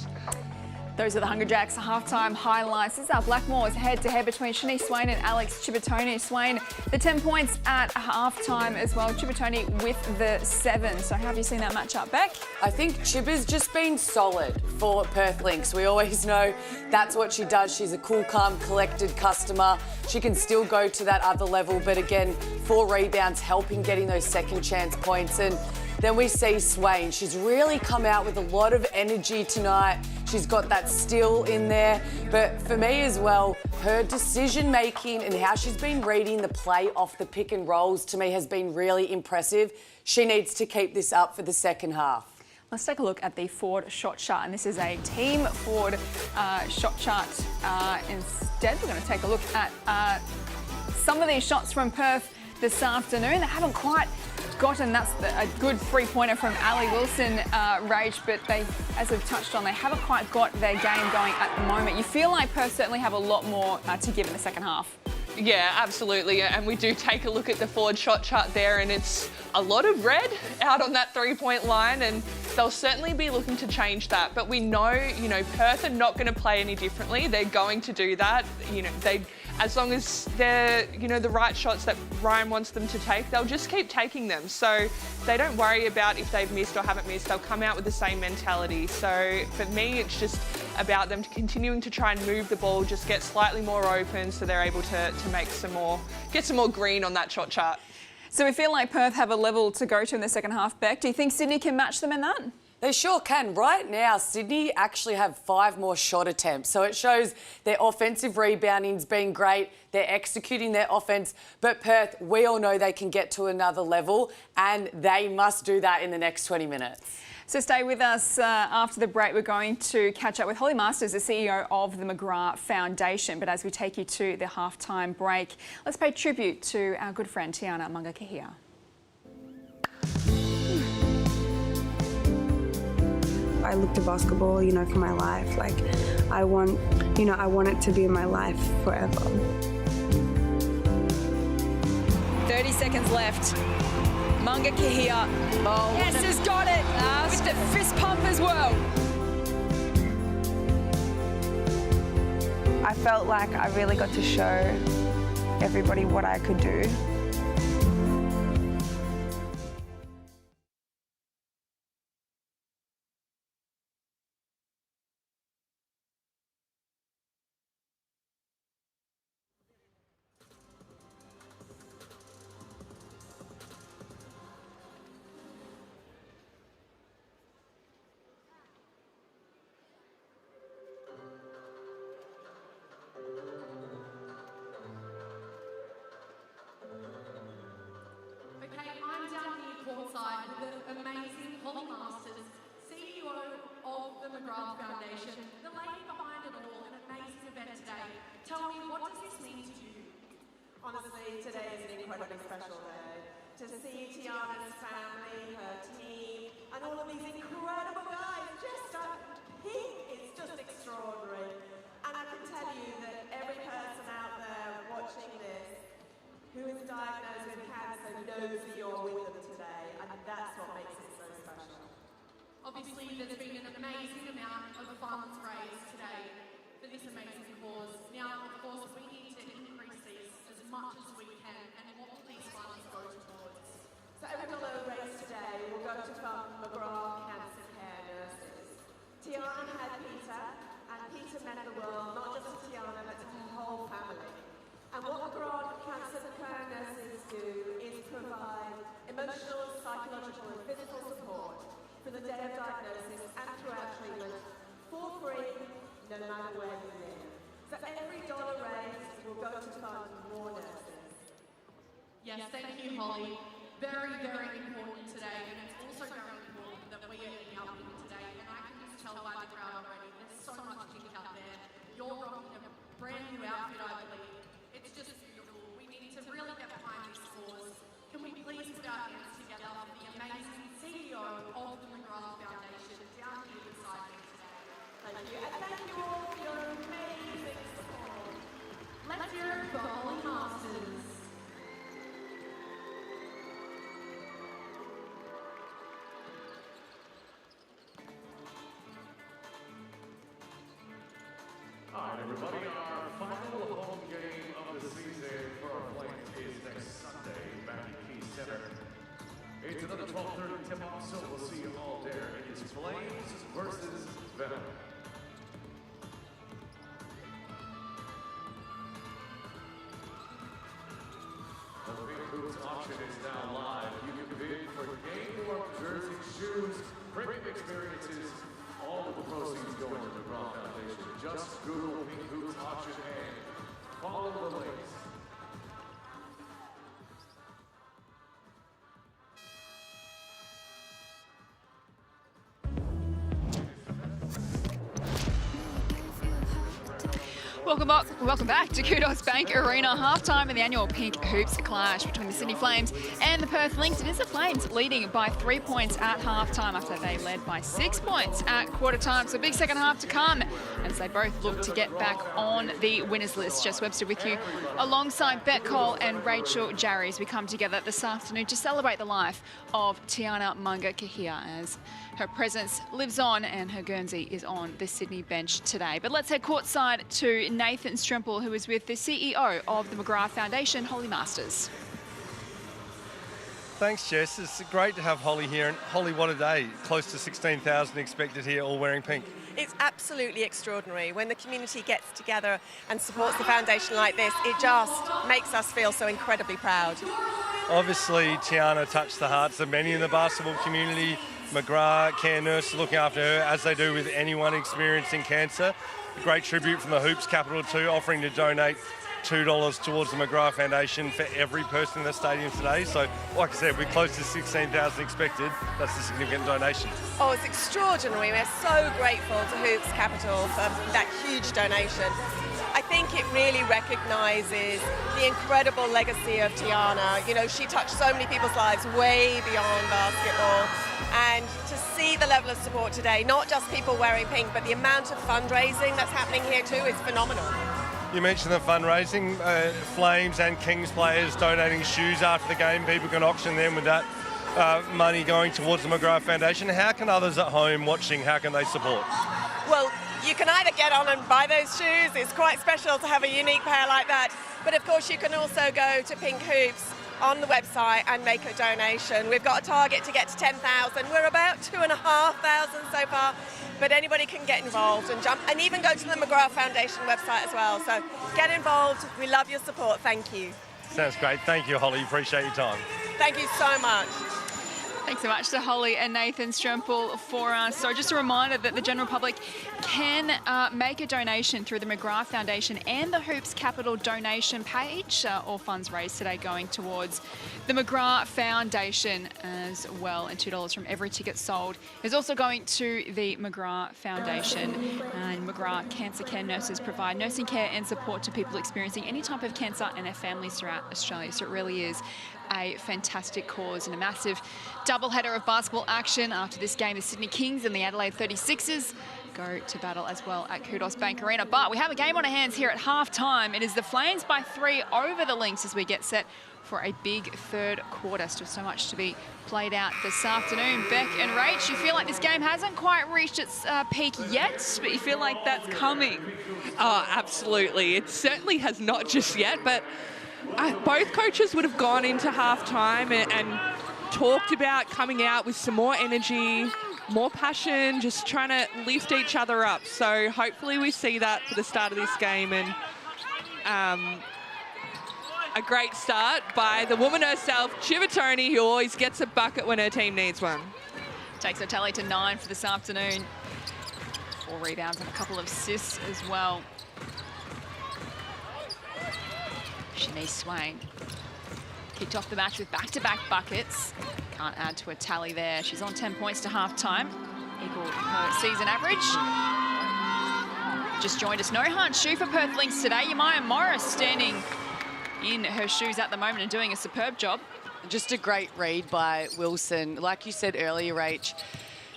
Those are the Hunger Jacks halftime highlights. This is our Blackmores head-to-head between Shanice Swain and Alex Chibitoni. Swain, the 10 points at halftime as well. Chibitoni with the 7. So how have you seen that matchup, Beck? I think Chiba's just been solid for Perth Lynx. We always know that's what she does. She's a cool, calm, collected customer. She can still go to that other level, but again, 4 rebounds helping getting those second chance points. And then we see Swain. She's really come out with a lot of energy tonight. She's got that steal in there. But for me as well, her decision making and how she's been reading the play off the pick and rolls to me has been really impressive. She needs to keep this up for the second half. Let's take a look at the forward shot chart, and this is a team forward shot chart. Instead, we're going to take a look at some of these shots from Perth this afternoon. They haven't quite gotten, that's a good 3-pointer from Ali Wilson, Rage, but they, as we've touched on, they haven't quite got their game going at the moment. You feel like Perth certainly have a lot more to give in the second half. Yeah, absolutely. And we do take a look at the forward shot chart there, and it's a lot of red out on that 3-point line, and they'll certainly be looking to change that. But we know, you know, Perth are not going to play any differently. They're going to do that. You know, as long as they're, you know, the right shots that Ryan wants them to take, they'll just keep taking them. So they don't worry about if they've missed or haven't missed. They'll come out with the same mentality. So for me, it's just about them continuing to try and move the ball, just get slightly more open so they're able to make some more, get some more green on that shot chart. So we feel like Perth have a level to go to in the second half, Beck. Do you think Sydney can match them in that? They sure can. Right now, Sydney actually have 5 more shot attempts. So it shows their offensive rebounding's been great. They're executing their offense. But Perth, we all know they can get to another level, and they must do that in the next 20 minutes. So stay with us. After the break, we're going to catch up with Holly Masters, the CEO of the McGrath Foundation. But as we take you to the halftime break, let's pay tribute to our good friend Tiana Mangakahia. I look to basketball, you know, for my life. Like, I want it to be in my life forever. 30 seconds left. Mangakahia. Oh, yes, has got it. With the fist pump as well. I felt like I really got to show everybody what I could do. Courtside with the amazing Holly Masters, CEO of the McGrath Foundation, the lady behind it all, an amazing event today. Tell me, what does this mean to you? Honestly, today is an incredibly special day. To see Tiana's family, her team, and all of these incredible guys just up pink, it's just extraordinary. And I can tell you that every person out there watching this who is diagnosed with cancer knows that you're with them today, and that's what makes it so special. Obviously, there's been an amazing amount of funds raised today for this amazing cause. Now, of course, we need to increase these as much as we can, and what will these funds go towards? So every dollar raised today will go to fund McGrath Cancer Care Nurses. Tiana had Peter, and Peter meant the world, not just to Tiana, but to her whole family. And what McGrath Cancer Care Nurses do is provide emotional, psychological and physical support on your nurses. Yes, thank you, Holly. Very, very important today, and it's also very important that we are eating our win today. And I can just tell by the crowd already, there's so much pink out there. You're rocking a brand new outfit, I believe. It's just beautiful. We need to really get behind these cause. Can we please put our hands together for the amazing CEO of the McGrath Foundation down here beside me today. Thank you, and thank you all for your amazing support. Let's hear it for Holly Masters. All right, everybody, our final home game of the season for our Flames is next Sunday, Mangakahia Center. It's another 12:30 tip-off, so we'll see you all there. It is Flames versus Venom. The Big Hoops auction is now live. You can bid for game-worn jerseys, shoes, printing experiences. All of the proceeds going to the McGrath Foundation. Just Google Pink Hoops auction and follow the links. Welcome back to Kudos Bank Arena. Halftime in the annual Pink Hoops clash between the Sydney Flames and the Perth Lynx. It is the Flames leading by 3 points at halftime after they led by 6 points at quarter time. So a big second half to come as they both look to get back on the winners list. Jess Webster with you alongside Bet Cole and Rachel Jarry as we come together this afternoon to celebrate the life of Tiana Mangakahia as her presence lives on and her Guernsey is on the Sydney bench today. But let's head courtside to Nathan Stremple, who is with the CEO of the McGrath Foundation, Holly Masters. Thanks, Jess. It's great to have Holly here. And Holly, what a day. Close to 16,000 expected here, all wearing pink. It's absolutely extraordinary. When the community gets together and supports the foundation like this, it just makes us feel so incredibly proud. Obviously, Tiana touched the hearts of many in the basketball community. McGrath care nurses looking after her, as they do with anyone experiencing cancer. A great tribute from the Hoops Capital too, offering to donate $2 towards the McGrath Foundation for every person in the stadium today. So, like I said, we're close to 16,000 expected. That's a significant donation. Oh, it's extraordinary. We're so grateful to Hoops Capital for that huge donation. I think it really recognises the incredible legacy of Tiana. You know, she touched so many people's lives way beyond basketball. And to see the level of support today, not just people wearing pink, but the amount of fundraising that's happening here too is phenomenal. You mentioned the fundraising, Flames and Kings players donating shoes after the game. People can auction them with that money going towards the McGrath Foundation. How can others at home watching, how can they support? Well, you can either get on and buy those shoes. It's quite special to have a unique pair like that. But of course, you can also go to Pink Hoops on the website and make a donation. We've got a target to get to 10,000. We're about 2,500 so far, but anybody can get involved and jump, and even go to the McGrath Foundation website as well. So get involved. We love your support. Thank you. Sounds great. Thank you, Holly. Appreciate your time. Thank you so much. Thanks so much to Holly and Nathan Stremple for us. So just a reminder that the general public can make a donation through the McGrath Foundation and the Hoops Capital donation page. All funds raised today going towards the McGrath Foundation as well. And $2 from every ticket sold is also going to the McGrath Foundation. And McGrath Cancer Care nurses provide nursing care and support to people experiencing any type of cancer and their families throughout Australia. So it really is a fantastic cause and a massive doubleheader of basketball action. After this game, the Sydney Kings and the Adelaide 36ers go to battle as well at Kudos Bank Arena. But we have a game on our hands here at halftime. It is the Flames by 3 over the Lynx as we get set for a big third quarter. Still so much to be played out this afternoon. Beck and Rach, you feel like this game hasn't quite reached its peak yet, but you feel like that's coming. Oh, absolutely. It certainly has not just yet, but both coaches would have gone into halftime and talked about coming out with some more energy, more passion, just trying to lift each other up. So hopefully we see that for the start of this game, and a great start by the woman herself, Chivatoni, who always gets a bucket when her team needs one. Takes her tally to 9 for this afternoon. 4 rebounds and a couple of assists as well. Denise Swain kicked off the match with back-to-back buckets. Can't add to a tally there. She's on 10 points to half-time, equal her season average. Just joined us, no Hunt shoe for Perth Lynx today. Yamaya Morris standing in her shoes at the moment and doing a superb job. Just a great read by Wilson. Like you said earlier, Rach,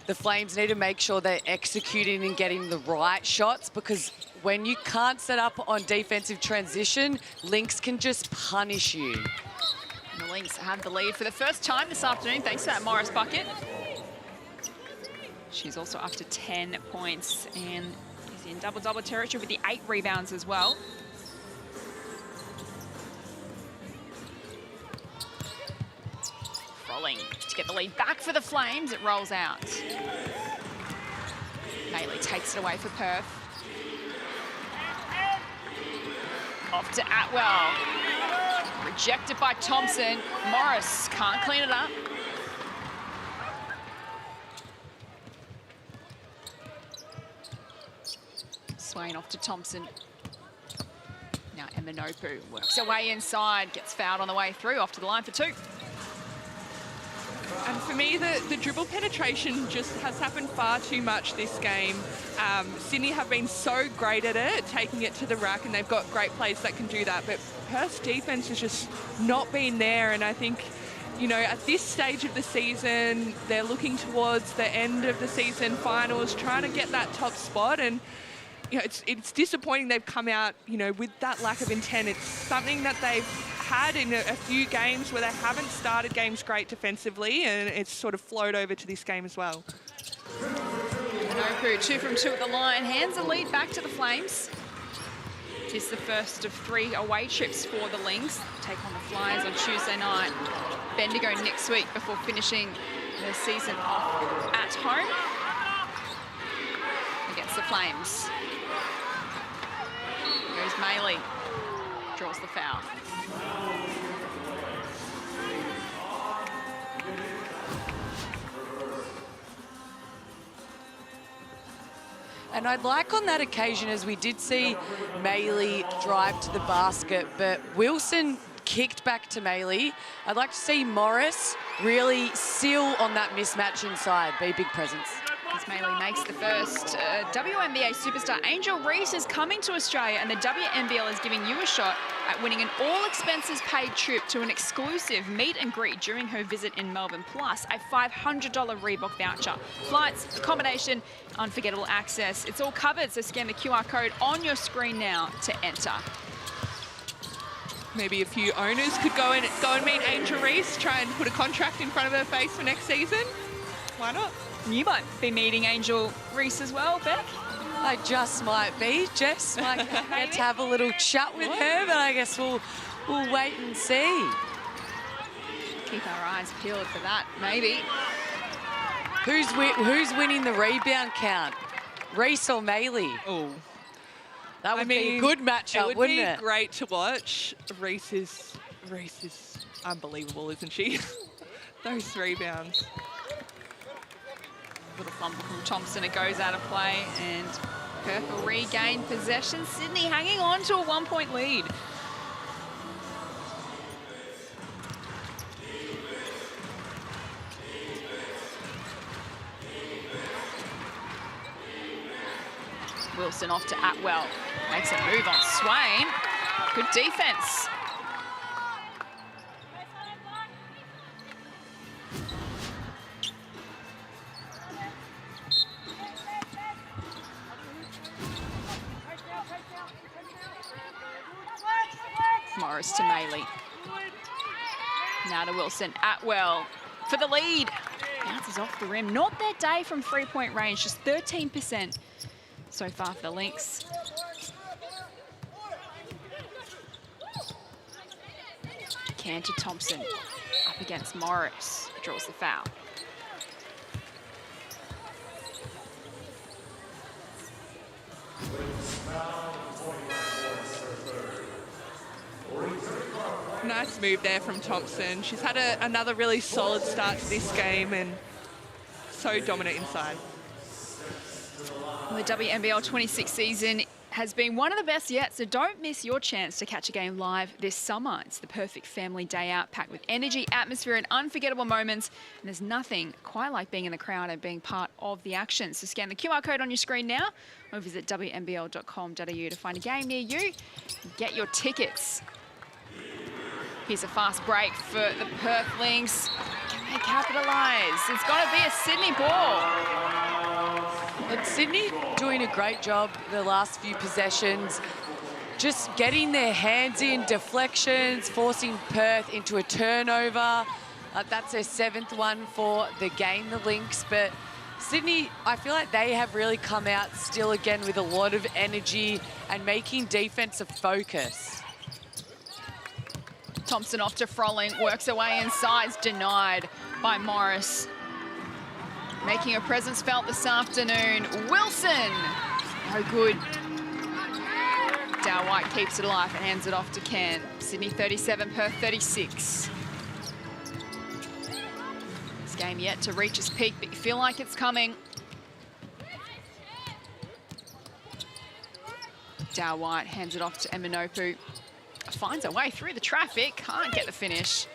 the Flames need to make sure they're executing and getting the right shots, because when you can't set up on defensive transition, Lynx can just punish you. And the Lynx have the lead for the first time this afternoon thanks to that Morris bucket. She's also up to 10 points and is in double-double territory with the 8 rebounds as well. Rolling to get the lead back for the Flames. It rolls out. Bailey takes it away for Perth. Off to Atwell. Rejected by Thompson. Morris can't clean it up. Swain off to Thompson. Now Eminopu works her way inside, gets fouled on the way through, off to the line for 2. And for me, the dribble penetration just has happened far too much this game. Sydney have been so great at it, taking it to the rack, and they've got great players that can do that. But Perth's defense has just not been there. And I think, you know, at this stage of the season, they're looking towards the end of the season finals, trying to get that top spot. And you know, it's disappointing they've come out, you know, with that lack of intent. It's something that they've had in a few games where they haven't started games great defensively, and it's sort of flowed over to this game as well. Minoku, 2 from 2 at the line, hands the lead back to the Flames. It is the first of 3 away trips for the Lynx. Take on the Flyers on Tuesday night. Bendigo next week before finishing the season off at home against the Flames. Goes Maley, draws the foul. And I'd like on that occasion, as we did see Maley drive to the basket, but Wilson kicked back to Maley. I'd like to see Morris really seal on that mismatch inside, be a big presence. As Maley makes the first, WNBA superstar Angel Reese is coming to Australia, and the WNBL is giving you a shot at winning an all-expenses-paid trip to an exclusive meet and greet during her visit in Melbourne, plus a $500 Reebok voucher. Flights, accommodation, unforgettable access. It's all covered, so scan the QR code on your screen now to enter. Maybe a few owners could go and meet Angel Reese, try and put a contract in front of her face for next season. Why not? You might be meeting Angel Reese as well, Beck. I just might be. Jess might get to have a little chat with her, but I guess we'll wait and see. Keep our eyes peeled for that, maybe. Who's winning the rebound count? Reese or Maley? Oh. That would be a good matchup, wouldn't it? It would be great to watch. Reese is unbelievable, isn't she? Those rebounds. Little fumble from Thompson, it goes out of play, and Perth will regain possession. Sydney hanging on to a 1-point lead. Wilson off to Atwell, makes a move on Swain. Good defense. Morris to Maley. Now to Wilson. Atwell for the lead. Bounces off the rim. Not their day from 3-point range, just 13% so far for the Lynx. Cantor Thompson up against Morris. Draws the foul. Nice move there from Thompson. She's had another really solid start to this game and so dominant inside. Well, the WNBL26 season has been one of the best yet, so don't miss your chance to catch a game live this summer. It's the perfect family day out, packed with energy, atmosphere and unforgettable moments. And there's nothing quite like being in the crowd and being part of the action. So scan the QR code on your screen now or visit WNBL.com.au to find a game near you and get your tickets. Here's a fast break for the Perth Lynx. Can they capitalise? It's got to be a Sydney ball. And Sydney doing a great job the last few possessions, just getting their hands in, deflections, forcing Perth into a turnover. That's their 7th one for the game, the Lynx. But Sydney, I feel like they have really come out still again with a lot of energy and making defense a focus. Thompson off to Froling, works away inside, denied by Morris. Making her presence felt this afternoon. Wilson, no good. Dow White keeps it alive and hands it off to Cairn. Sydney 37, Perth 36. This game yet to reach its peak, but you feel like it's coming. Dow White hands it off to Eminopu. Finds a way through the traffic, can't get the finish.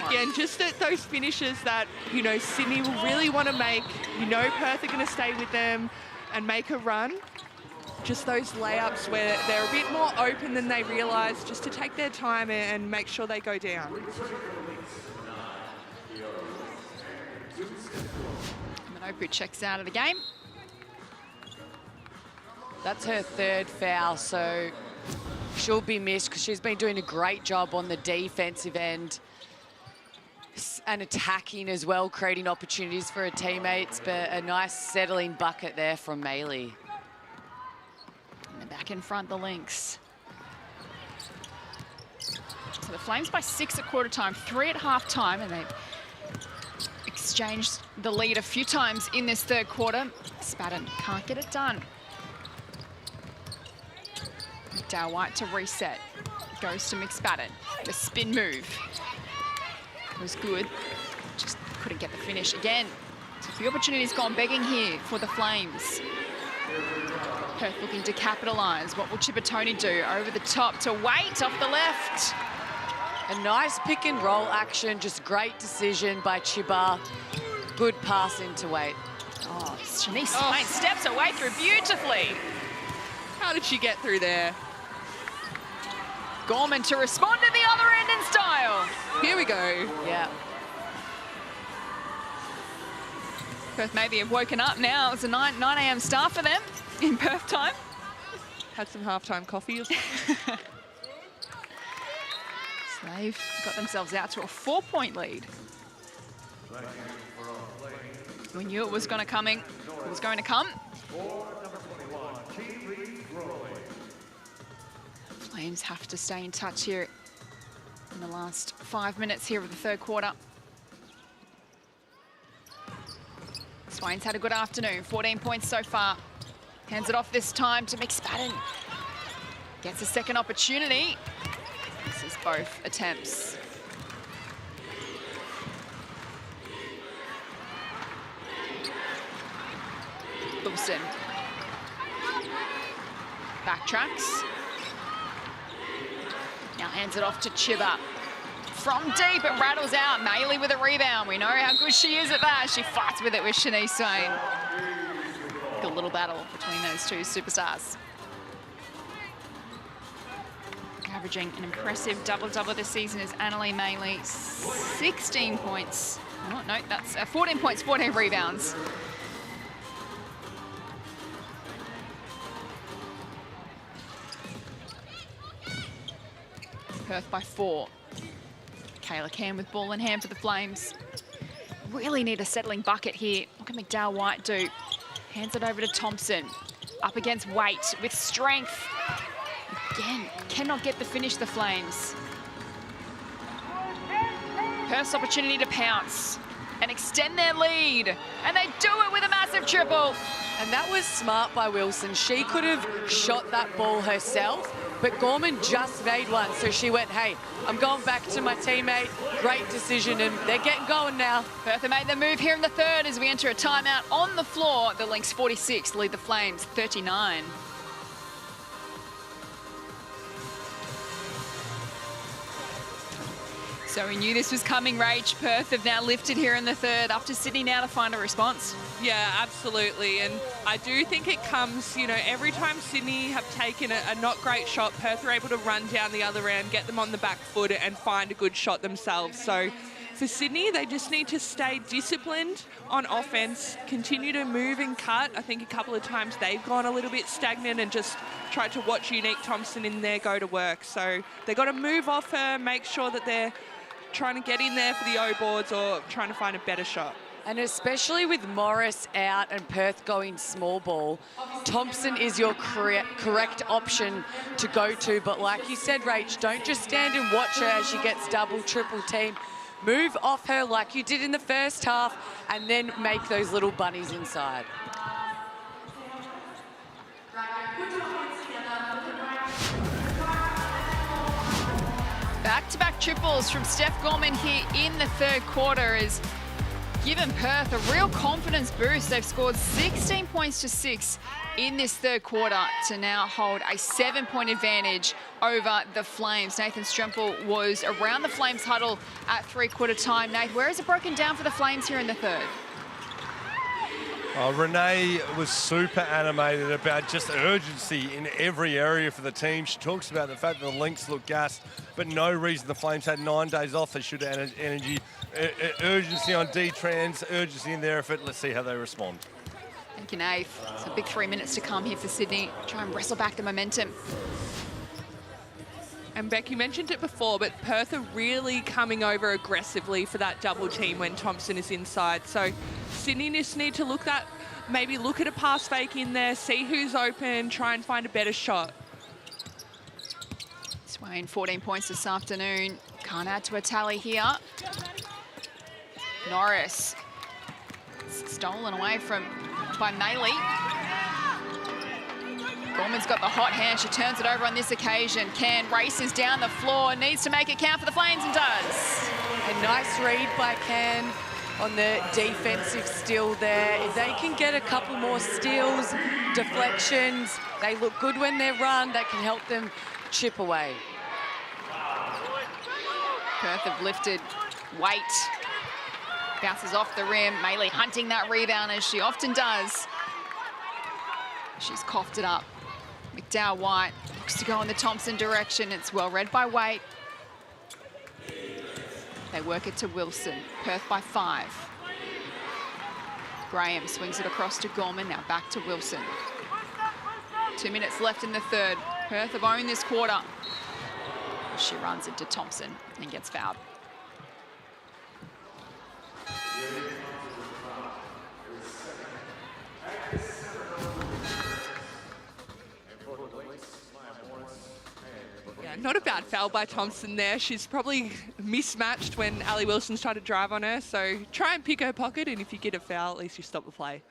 Again, just those finishes that, you know, Sydney will really want to make. You know Perth are going to stay with them and make a run. Just those layups where they're a bit more open than they realise, just to take their time and make sure they go down. Manopu checks out of the game. That's her 3rd foul, so she'll be missed because she's been doing a great job on the defensive end and attacking as well, creating opportunities for her teammates, but a nice settling bucket there from Maylee. And back in front, the Lynx. So the Flames by 6 at quarter time, 3 at half time, and they've exchanged the lead a few times in this 3rd quarter. Spadden can't get it done. Dow White to reset. Goes to McSpadden. The spin move was good. Just couldn't get the finish again. So the opportunity's gone begging here for the Flames. Perth looking to capitalise. What will Chippertoni do? Over the top to Waite off the left. A nice pick and roll action, just great decision by Chipper. Good pass into Waite. Oh, Shanice Waite steps away through beautifully. How did she get through there? Gorman to respond to the other end in style. Here we go. Yeah. Perth maybe have woken up now. It's a 9 a.m. start for them in Perth time. Had some halftime coffee. So they've got themselves out to a 4-point lead. We knew it was going to come. Flames have to stay in touch here in the last 5 minutes here of the 3rd quarter. Swain's had a good afternoon, 14 points so far. Hands it off this time to McSpadden. Gets a second opportunity. This is both attempts. Wilson. Backtracks. Now hands it off to Chibba. From deep, it rattles out. Maylee with a rebound. We know how good she is at that. She fights with it with Shanice Swain. Good little battle between those two superstars. Averaging an impressive double-double this season is Annalee Maylee. 16 points. Oh, no, that's 14 points, 14 rebounds. Perth by 4. Kayla Cairn with ball in hand for the Flames. Really need a settling bucket here. What can McDowell White do? Hands it over to Thompson. Up against Waite with strength. Again, cannot get the finish, the Flames. Perth's opportunity to pounce and extend their lead. And they do it with a massive triple. And that was smart by Wilson. She could have shot that ball herself, but Gorman just made one. So she went, hey, I'm going back to my teammate. Great decision, and they're getting going now. Perth have made the move here in the 3rd as we enter a timeout on the floor. The Lynx 46 lead the Flames 39. So we knew this was coming, Rach. Perth have now lifted here in the third. Up to Sydney now to find a response. Yeah, absolutely. And I do think it comes, you know, every time Sydney have taken a not great shot, Perth are able to run down the other end, get them on the back foot and find a good shot themselves. So for Sydney, they just need to stay disciplined on offense, continue to move and cut. I think a couple of times they've gone a little bit stagnant and just tried to watch Unique Thompson in there go to work. So they've got to move off her, make sure that they're trying to get in there for the O-boards or trying to find a better shot. And especially with Morris out and Perth going small ball, Thompson is your correct option to go to. But like you said, Rach, don't just stand and watch her as she gets double, triple team. Move off her like you did in the first half and then make those little bunnies inside. Back-to-back triples from Steph Gorman here in the third quarter has given Perth a real confidence boost. They've scored 16 points to 6 in this third quarter to now hold a 7-point advantage over the Flames. Nathan Strempel was around the Flames huddle at three-quarter time. Nate, where is it broken down for the Flames here in the third? Renee was super animated about just urgency in every area for the team. She talks about the fact that the Lynx look gassed, but no reason the Flames had 9 days off. They should have energy, urgency on D-Trans, urgency in their effort. Let's see how they respond. Thank you, Nate. It's a big 3 minutes to come here for Sydney. Try and wrestle back the momentum. And Beck, you mentioned it before, but Perth are really coming over aggressively for that double team when Thompson is inside. So Sydney just need to maybe look at a pass fake in there, see who's open, try and find a better shot. Swain, 14 points this afternoon. Can't add to a tally here. Norris, stolen away by Maley. Gorman's got the hot hand. She turns it over on this occasion. Can races down the floor, needs to make it count for the Flames and does. A nice read by Can on the defensive steal there. If they can get a couple more steals, deflections, they look good when they're run, that can help them chip away. Perth have lifted weight. Bounces off the rim. Maley hunting that rebound as she often does. She's coughed it up. McDowell-White looks to go in the Thompson direction. It's well read by Waite. They work it to Wilson. Perth by 5. Graham swings it across to Gorman. Now back to Wilson. 2 minutes left in the third. Perth have owned this quarter. She runs into Thompson and gets fouled. Yeah, not a bad foul by Thompson there. She's probably mismatched when Ali Wilson's tried to drive on her, so try and pick her pocket, and if you get a foul, at least you stop the play.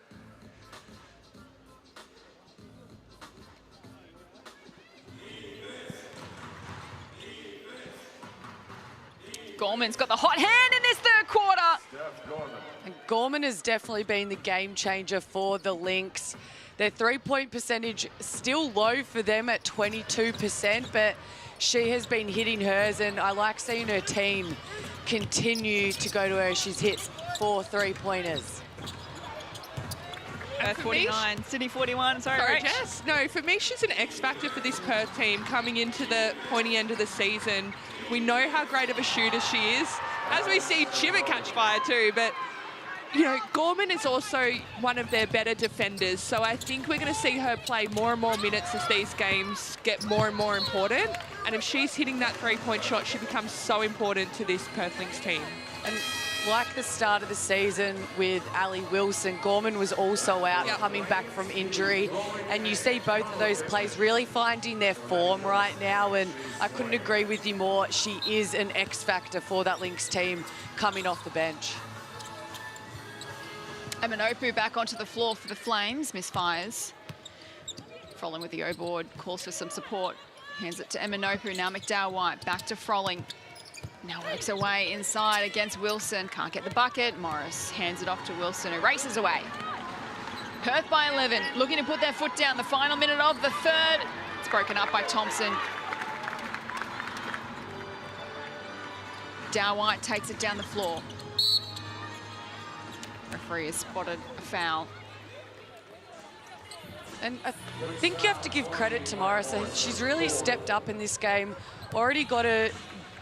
Gorman's got the hot hand in this third quarter. And Gorman has definitely been the game changer for the Lynx. Their three-point percentage still low for them at 22%, but she has been hitting hers, and I like seeing her team continue to go to her. She's hit 4 3-pointers. Perth 49, Sydney 41. Sorry, Jess. No, for me, she's an X factor for this Perth team coming into the pointy end of the season. We know how great of a shooter she is, as we see Chiva catch fire too, but you know, Gorman is also one of their better defenders, so I think we're going to see her play more and more minutes as these games get more and more important. And if she's hitting that three-point shot, she becomes so important to this Perth Lynx team. And like the start of the season with Ali Wilson, Gorman was also out, coming back from injury. And you see both of those plays really finding their form right now. And I couldn't agree with you more. She is an X factor for that Lynx team coming off the bench. Amanopu back onto the floor for the Flames. Misfires. Frolling with the O-board. Calls for some support. Hands it to Amanopu. Now McDowell-White back to Frolling. Now works away inside against Wilson. Can't get the bucket. Morris hands it off to Wilson, who races away. Perth by 11. Looking to put their foot down. The final minute of the third. It's broken up by Thompson. Dow White takes it down the floor. Referee has spotted a foul. And I think you have to give credit to Morris. She's really stepped up in this game. Already got a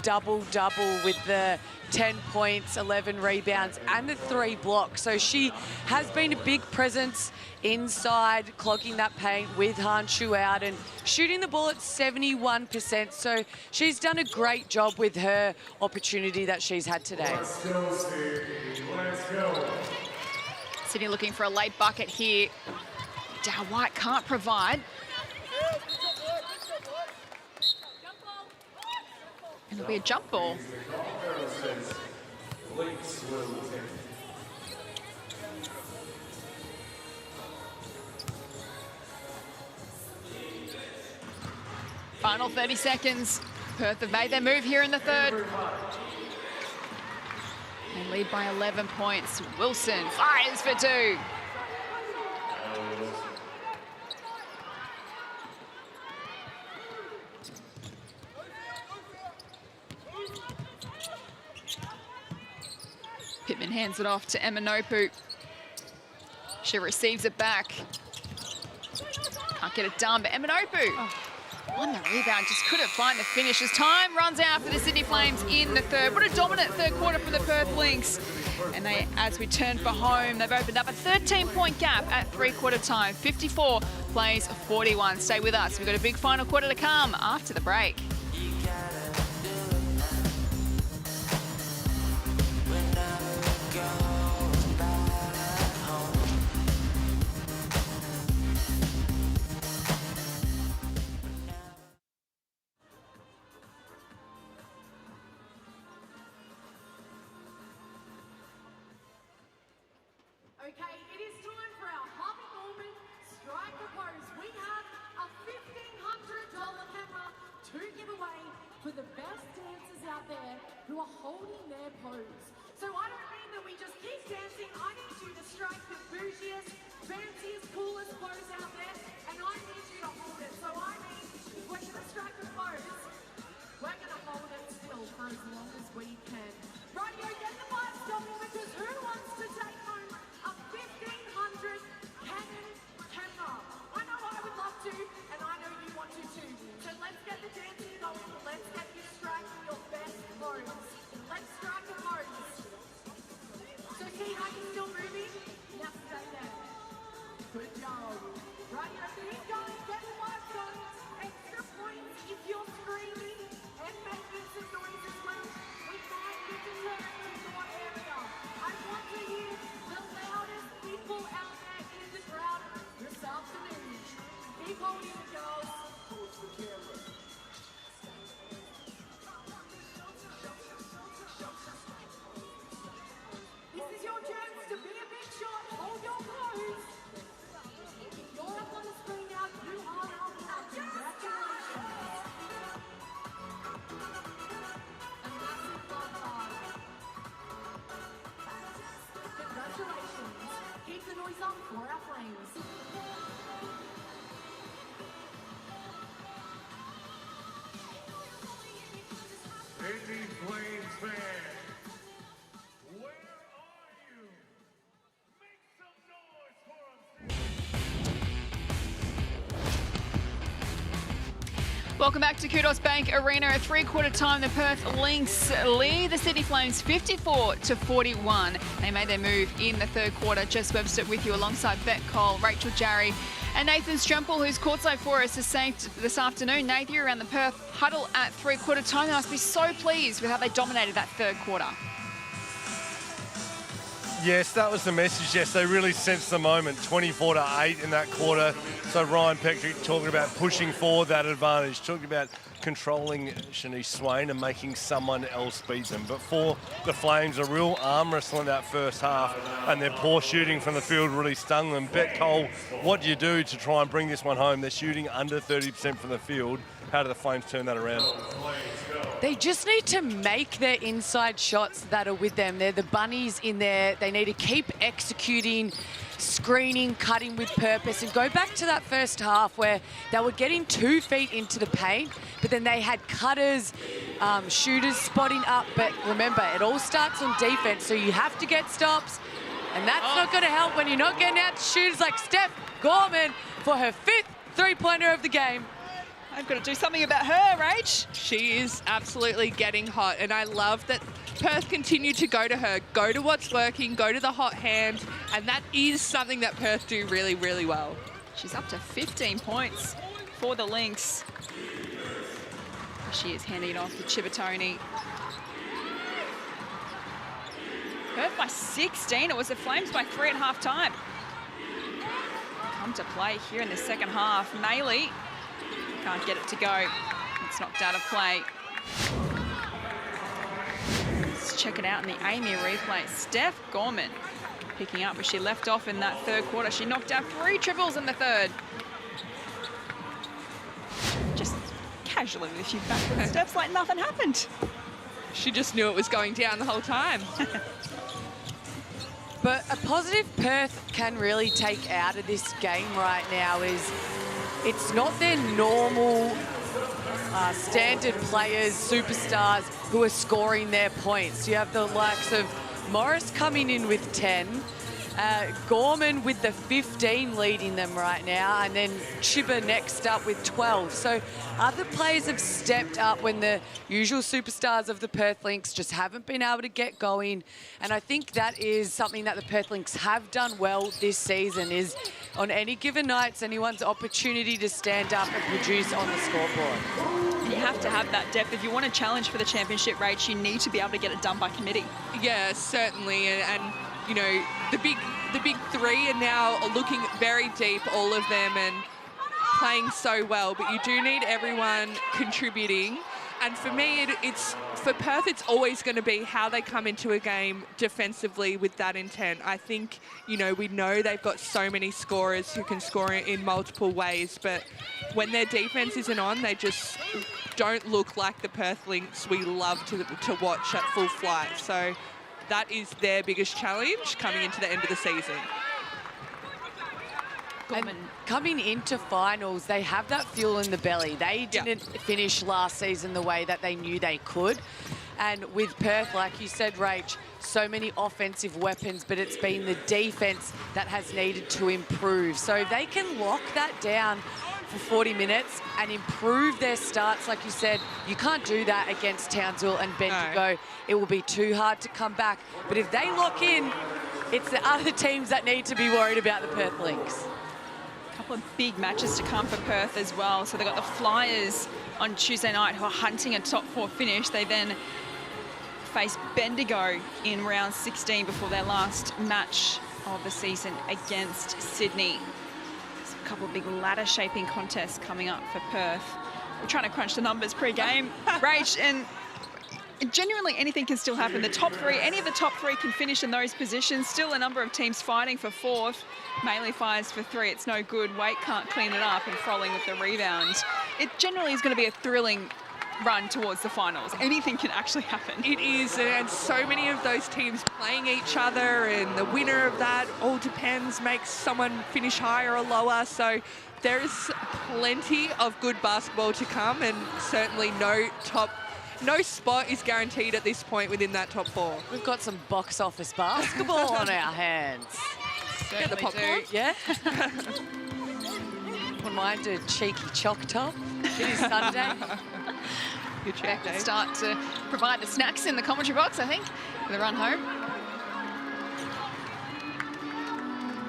double-double with the 10 points, 11 rebounds, and the 3 blocks. So she has been a big presence inside, clogging that paint with Hanshu out and shooting the ball at 71%. So she's done a great job with her opportunity that she's had today. Let's go. Sydney looking for a late bucket here. Dow White can't provide. And it'll be a jump ball. Lynx will take. Final 30 seconds. Perth have made their move here in the third. They lead by 11 points. Wilson fires for 2. Pittman hands it off to Eminopu. She receives it back. Can't get it done, but Eminopu on the rebound, just couldn't find the finish as time runs out for the Sydney Flames in the third. What a dominant third quarter for the Perth Lynx. And they, as we turn for home, they've opened up a 13-point gap at three-quarter time. 54 plays 41. Stay with us. We've got a big final quarter to come after the break. Okay, it is time for our Harvey Norman Strike the Pose. We have a $1,500 camera to give away for the best dancers out there who are holding their pose. So I don't mean that we just keep dancing. I need you to strike the bougiest, fanciest, coolest pose out there, and I need you to hold it. So I mean, we're going to strike the pose. We're going to hold it still for as long as we can. Radio, get the mics going, because who wants to take home a 1,500 Canon camera? I know I would love to, and I know you want to too. So let's get the dancing going. Let's get you striking your best pose. Let's strike a pose. So see how you're still moving? Now stay there. Good job. Radio, keep going. Get the mics going. Extra points if you're screaming and making some noise as well. We might get to learn in your area. I want to hear the loudest people out there in the crowd this afternoon. Keep holding it, girls. Hold the camera. This is your chance to be a big shot. Hold your pose. If you're up on the screen now, you are up now. Congratulations. A massive love line. Congratulations. Keep the noise up for our Flames. Sydney Flames fans, where are you? Make some noise for them. Welcome back to Kudos Bank Arena. At three-quarter time, the Perth Lynx lead the Sydney Flames 54-41. They made their move in the third quarter. Jess Webster with you alongside Bet Cole, Rachel Jarry and Nathan Strempel, who's courtside for us this afternoon. Nathan, you're around the Perth huddle at three-quarter time. They must be so pleased with how they dominated that third quarter. Yes, that was the message. Yes, they really sensed the moment. 24-8 in that quarter. So Ryan Petrick talking about pushing forward that advantage, talking about controlling Shanice Swain and making someone else beat them. But for the Flames, a real arm wrestling that first half, and their poor shooting from the field really stung them. Bet Cole, what do you do to try and bring this one home? They're shooting under 30% from the field. How do the Flames turn that around? They just need to make their inside shots that are with them. They're the bunnies in there. They need to keep executing, screening, cutting with purpose, and go back to that first half where they were getting 2 feet into the paint, but then they had cutters, shooters spotting up. But remember, it all starts on defense, so you have to get stops, and that's not going to help when you're not getting out to shooters like Steph Gorman for her 5th three-pointer of the game. I've got to do something about her, Rach. She is absolutely getting hot, and I love that Perth continue to go to her, go to what's working, go to the hot hand, and that is something that Perth do really, really well. She's up to 15 points for the Lynx. She is handing it off to Chibatoni. Perth by 16. It was the Flames by 3 at half-time. Come to play here in the second half. Maley can't get it to go. It's knocked out of play. Let's check it out in the Amy replay. Steph Gorman picking up where she left off in that third quarter. She knocked out 3 triples in the third. Just casually with a few backward steps like nothing happened. She just knew it was going down the whole time. But a positive Perth can really take out of this game right now is it's not their normal standard players, superstars who are scoring their points. You have the likes of Morris coming in with 10, Gorman with the 15 leading them right now, and then Chiba next up with 12. So other players have stepped up when the usual superstars of the Perth Lynx just haven't been able to get going. And I think that is something that the Perth Lynx have done well this season, is on any given night, it's anyone's opportunity to stand up and produce on the scoreboard. You have to have that depth. If you want to challenge for the championship, Rach, you need to be able to get it done by committee. Yeah, certainly. And you know, the big three are now looking very deep, all of them, and playing so well. But you do need everyone contributing. And for me, for Perth, it's always going to be how they come into a game defensively with that intent. I think, you know, we know they've got so many scorers who can score in multiple ways, but when their defense isn't on, they just don't look like the Perth Lynx we love to watch at full flight. So that is their biggest challenge coming into the end of the season. And coming into finals, they have that fuel in the belly. They didn't finish last season the way that they knew they could. And with Perth, like you said, Rach, so many offensive weapons, but it's been the defense that has needed to improve. So if they can lock that down for 40 minutes and improve their starts, like you said, you can't do that against Townsville and Bendigo. No. It will be too hard to come back. But if they lock in, it's the other teams that need to be worried about the Perth Lynx. Couple of big matches to come for Perth as well. So they've got the Flyers on Tuesday night who are hunting a top 4 finish. They then face Bendigo in round 16 before their last match of the season against Sydney. There's a couple of big ladder shaping contests coming up for Perth. We're trying to crunch the numbers pre-game, Rach, and genuinely anything can still happen. The top 3, any of the top 3 can finish in those positions. Still a number of teams fighting for 4th. Maley fires for 3, it's no good. Waite can't clean it up, and Frolling with the rebound. It generally is going to be a thrilling run towards the finals. Anything can actually happen. It is, and so many of those teams playing each other, and the winner of that all depends, makes someone finish higher or lower. So there is plenty of good basketball to come, and certainly no spot is guaranteed at this point within that top 4. We've got some box office basketball on our hands. Get the popcorn. Yeah. Wouldn't mind a cheeky choc top. It is Sunday. Good check. We'll start to provide the snacks in the commentary box, I think, for the run home.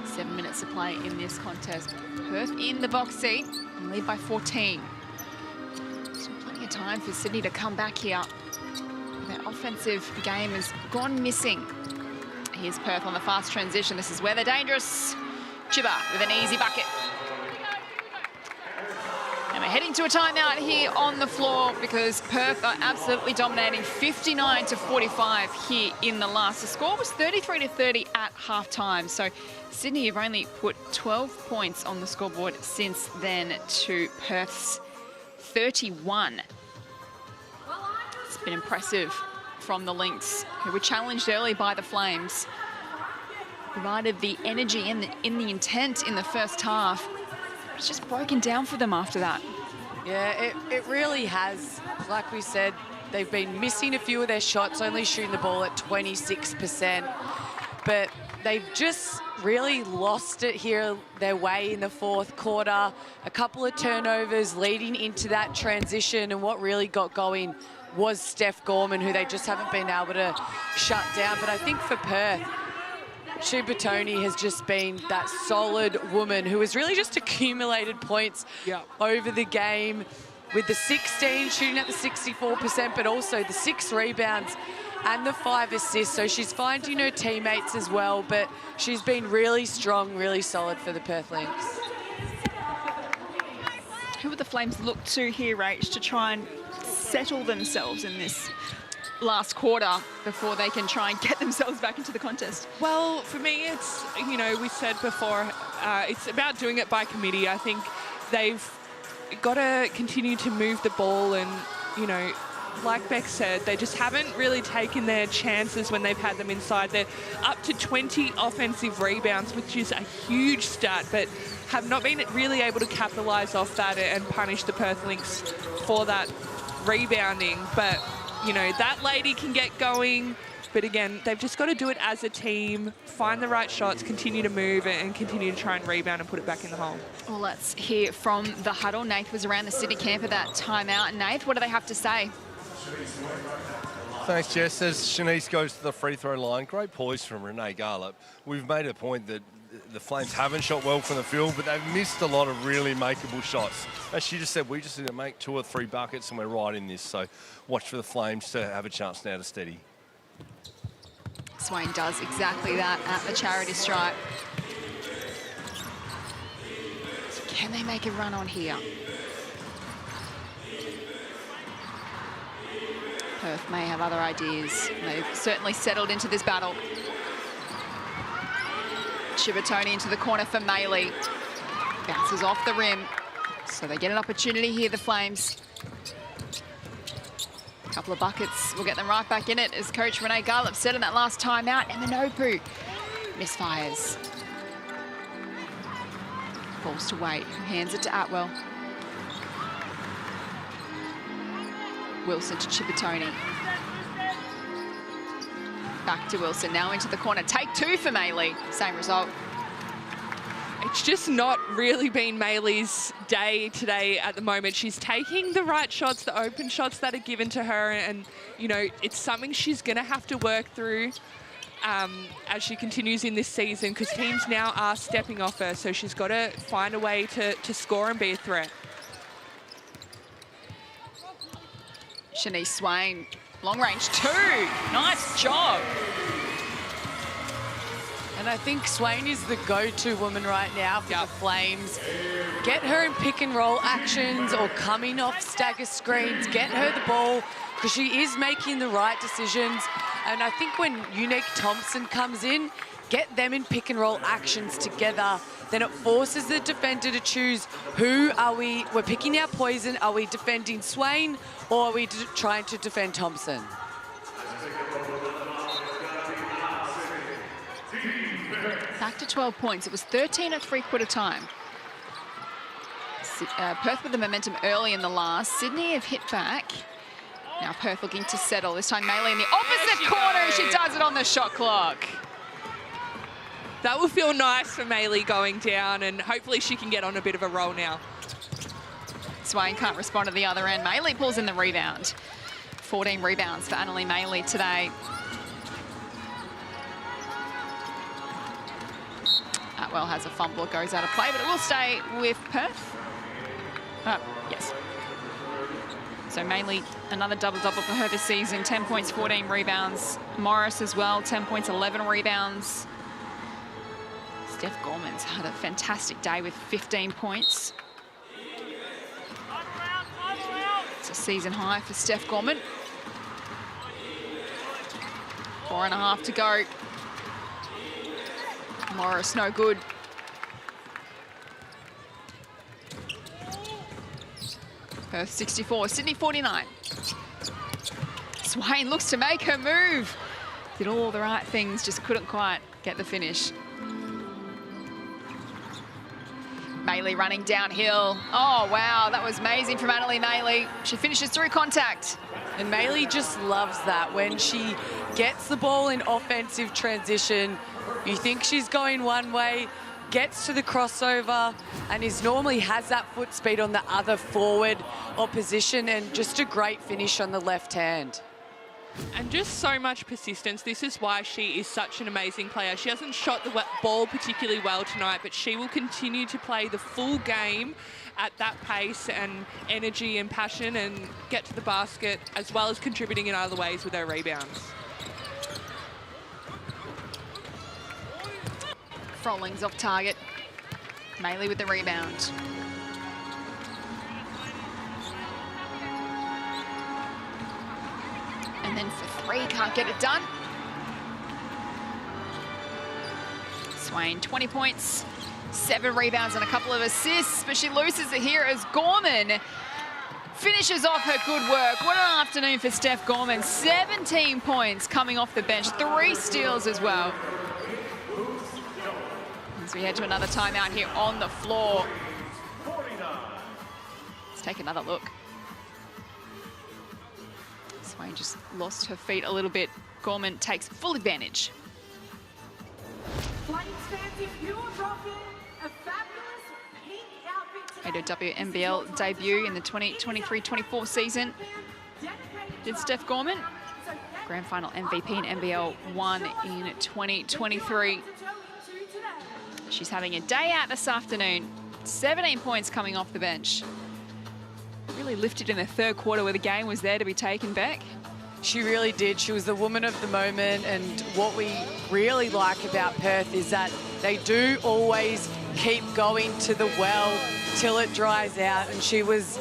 7 minutes to play in this contest. Perth in the box seat and lead by 14. Still plenty of time for Sydney to come back here. Their offensive game has gone missing. Here's Perth on the fast transition. This is where they're dangerous. Chiba with an easy bucket. And we're heading to a timeout here on the floor because Perth are absolutely dominating 59-45 here in the last. The score was 33-30 at halftime. So Sydney have only put 12 points on the scoreboard since then to Perth's 31. It's been impressive from the Lynx, who were challenged early by the Flames. Provided the energy and the intent in the first half. It's just broken down for them after that. Yeah, it really has. Like we said, they've been missing a few of their shots, only shooting the ball at 26%. But they've just really lost it here their way in the fourth quarter. A couple of turnovers leading into that transition, and what really got going was Steph Gorman, who they just haven't been able to shut down. But I think for Perth, Shibutoni has just been that solid woman who has really just accumulated points over the game with the 16, shooting at the 64%, but also the 6 rebounds and the 5 assists. So she's finding her teammates as well, but she's been really strong, really solid for the Perth Lynx. Who would the Flames look to here, Rach, to try and settle themselves in this last quarter before they can try and get themselves back into the contest? Well, for me, it's, you know, we said before, it's about doing it by committee. I think they've got to continue to move the ball and, you know, like Beck said, they just haven't really taken their chances when they've had them inside. They're up to 20 offensive rebounds, which is a huge stat, but have not been really able to capitalise off that and punish the Perth Lynx for that rebounding. But you know, that lady can get going, but again, they've just got to do it as a team, find the right shots, continue to move and continue to try and rebound and put it back in the hole. Well, let's hear from the huddle. Nath was around the Sydney camp at that timeout. Nath, what do they have to say? Thanks, Jess. As Shanice goes to the free throw line, great poise from Renee Garlop. We've made a point that the Flames haven't shot well from the field, but they've missed a lot of really makeable shots. As she just said, we just need to make 2 or 3 buckets and we're right in this. So watch for the Flames to have a chance now to steady. Swain does exactly that at the charity stripe. So can they make a run on here? Perth may have other ideas. They've certainly settled into this battle. Shibutoni into the corner for Maley. Bounces off the rim. So they get an opportunity here, the Flames. A couple of buckets will get them right back in it, as coach Renee Garlop said in that last timeout. Eminopu misfires. Falls to Wait, who hands it to Atwell. Wilson to Shibutoni. Back to Wilson, now into the corner. Take 2 for Maley. Same result. It's just not really been Maley's day today at the moment. She's taking the right shots, the open shots that are given to her, and, you know, it's something she's going to have to work through as she continues in this season, because teams now are stepping off her, so she's got to find a way to score and be a threat. Shanice Swain, long range 2. Nice job. And I think Swain is the go-to woman right now for the Flames. Get her in pick and roll actions or coming off stagger screens. Get her the ball, because she is making the right decisions. And I think when Unique Thompson comes in, get them in pick and roll actions together. Then it forces the defender to choose who are we're picking our poison. Are we defending Swain or are we trying to defend Thompson? Back to 12 points. It was 13 at 3/4 time. Perth with the momentum early in the last. Sydney have hit back. Now Perth looking to settle. This time Maley in the opposite corner. She does it on the shot clock. That will feel nice for Maley going down, and hopefully she can get on a bit of a roll now. Swain can't respond to the other end. Maley pulls in the rebound. 14 rebounds for Annalie Maley today. Atwell has a fumble, it goes out of play, but it will stay with Perth. Yes. So mainly another double-double for her this season. 10 points, 14 rebounds. Morris as well, 10 points, 11 rebounds. Steph Gorman's had a fantastic day with 15 points. It's a season high for Steph Gorman. 4.5 to go. Morris, no good. Perth 64, Sydney 49. Swain looks to make her move. Did all the right things, just couldn't quite get the finish. Maylee running downhill. Oh, wow, that was amazing from Annalie Maylee. She finishes through contact. And Maylee just loves that. When she gets the ball in offensive transition, you think she's going one way, gets to the crossover, and normally has that foot speed on the other forward opposition, and just a great finish on the left hand. And just so much persistence. This is why she is such an amazing player. She hasn't shot the ball particularly well tonight, but she will continue to play the full game at that pace and energy and passion and get to the basket, as well as contributing in other ways with her rebounds. Frolling's off target. Maylee with the rebound. And then for three, can't get it done. Swain, 20 points, 7 rebounds and a couple of assists, but she loses it here as Gorman finishes off her good work. What an afternoon for Steph Gorman. 17 points coming off the bench, 3 steals as well. As we head to another timeout here on the floor. Let's take another look. Swain just lost her feet a little bit. Gorman takes full advantage. Made her WNBL debut in the 2023-24 season. Did Steph Gorman. Grand final MVP in NBL 1 in 2023. She's having a day out this afternoon. 17 points coming off the bench. Really lifted in the third quarter where the game was there to be taken back. She really did. She was the woman of the moment, and what we really like about Perth is that they do always keep going to the well till it dries out, and she was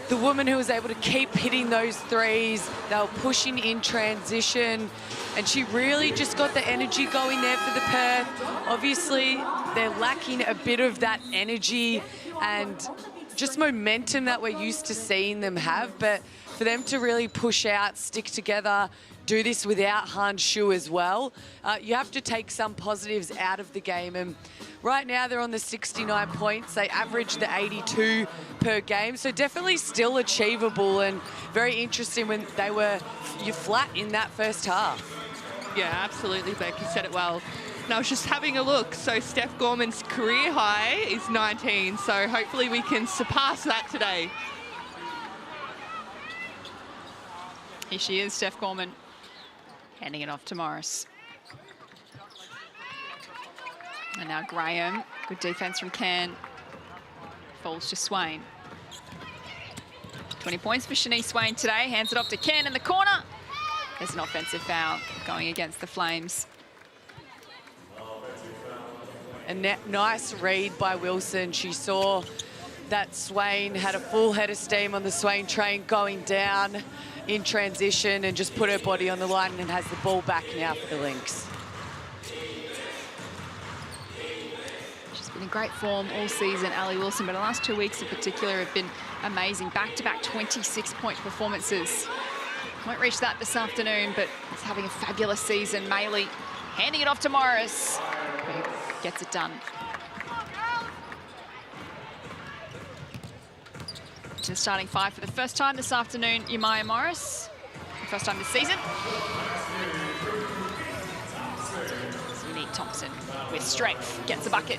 the woman who was able to keep hitting those threes. They were pushing in transition, and she really just got the energy going there for the Perth. Obviously, they're lacking a bit of that energy and just momentum that we're used to seeing them have, but for them to really push out, stick together, do this without Han Shu as well, you have to take some positives out of the game. And right now they're on the 69 points. They average the 82 per game, so definitely still achievable, and very interesting when they were flat in that first half. Yeah, absolutely, Beck. You said it well. And I was just having a look. So Steph Gorman's career high is 19, so hopefully we can surpass that today. Here she is, Steph Gorman, handing it off to Morris. And now Graham, good defense from Can. Falls to Swain. 20 points for Shanice Swain today. Hands it off to Can in the corner. There's an offensive foul going against the Flames. A nice read by Wilson. She saw that Swain had a full head of steam on the Swain train going down in transition, and just put her body on the line and has the ball back now for the Lynx. She's been in great form all season, Ali Wilson, but the last 2 weeks in particular have been amazing. Back-to-back 26-point performances. Won't reach that this afternoon, but it's having a fabulous season. Maylee handing it off to Morris, who gets it done. To the starting 5 for the first time this afternoon, Yamaya Morris. First time this season. Unique Thompson with strength gets a bucket.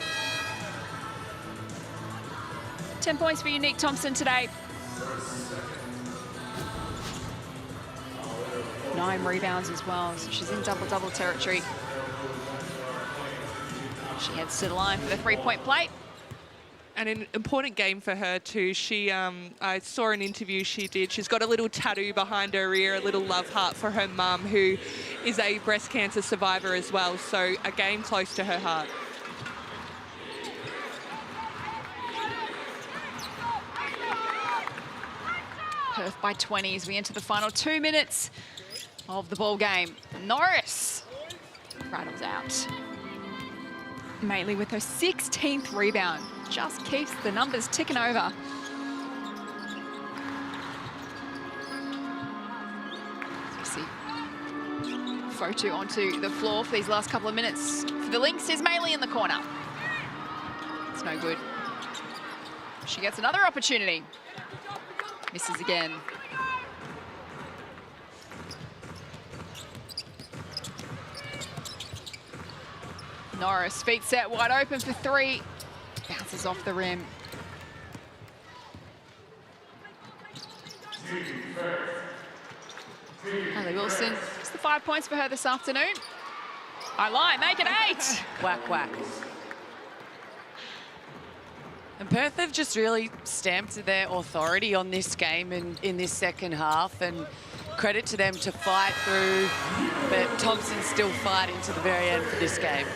10 points for Unique Thompson today. 9 rebounds as well, so she's in double-double territory. She heads to the line for the 3-point play. And an important game for her too. She, I saw an interview she did. She's got a little tattoo behind her ear, a little love heart for her mum, who is a breast cancer survivor as well. So a game close to her heart. Perth by 20 as we enter the final 2 minutes of the ball game. Norris rattles out. Maylee with her 16th rebound. Just keeps the numbers ticking over. Lexi. Fotu onto the floor for these last couple of minutes. For the Lynx is Maylee in the corner. It's no good. She gets another opportunity. Misses again. Norris, feet set wide open for three. Bounces off the rim. Haley Wilson, just the 5 points for her this afternoon. I lie, make it 8. Whack, whack. And Perth have just really stamped their authority on this game in this second half, and credit to them to fight through, but Thompson's still fighting to the very end for this game.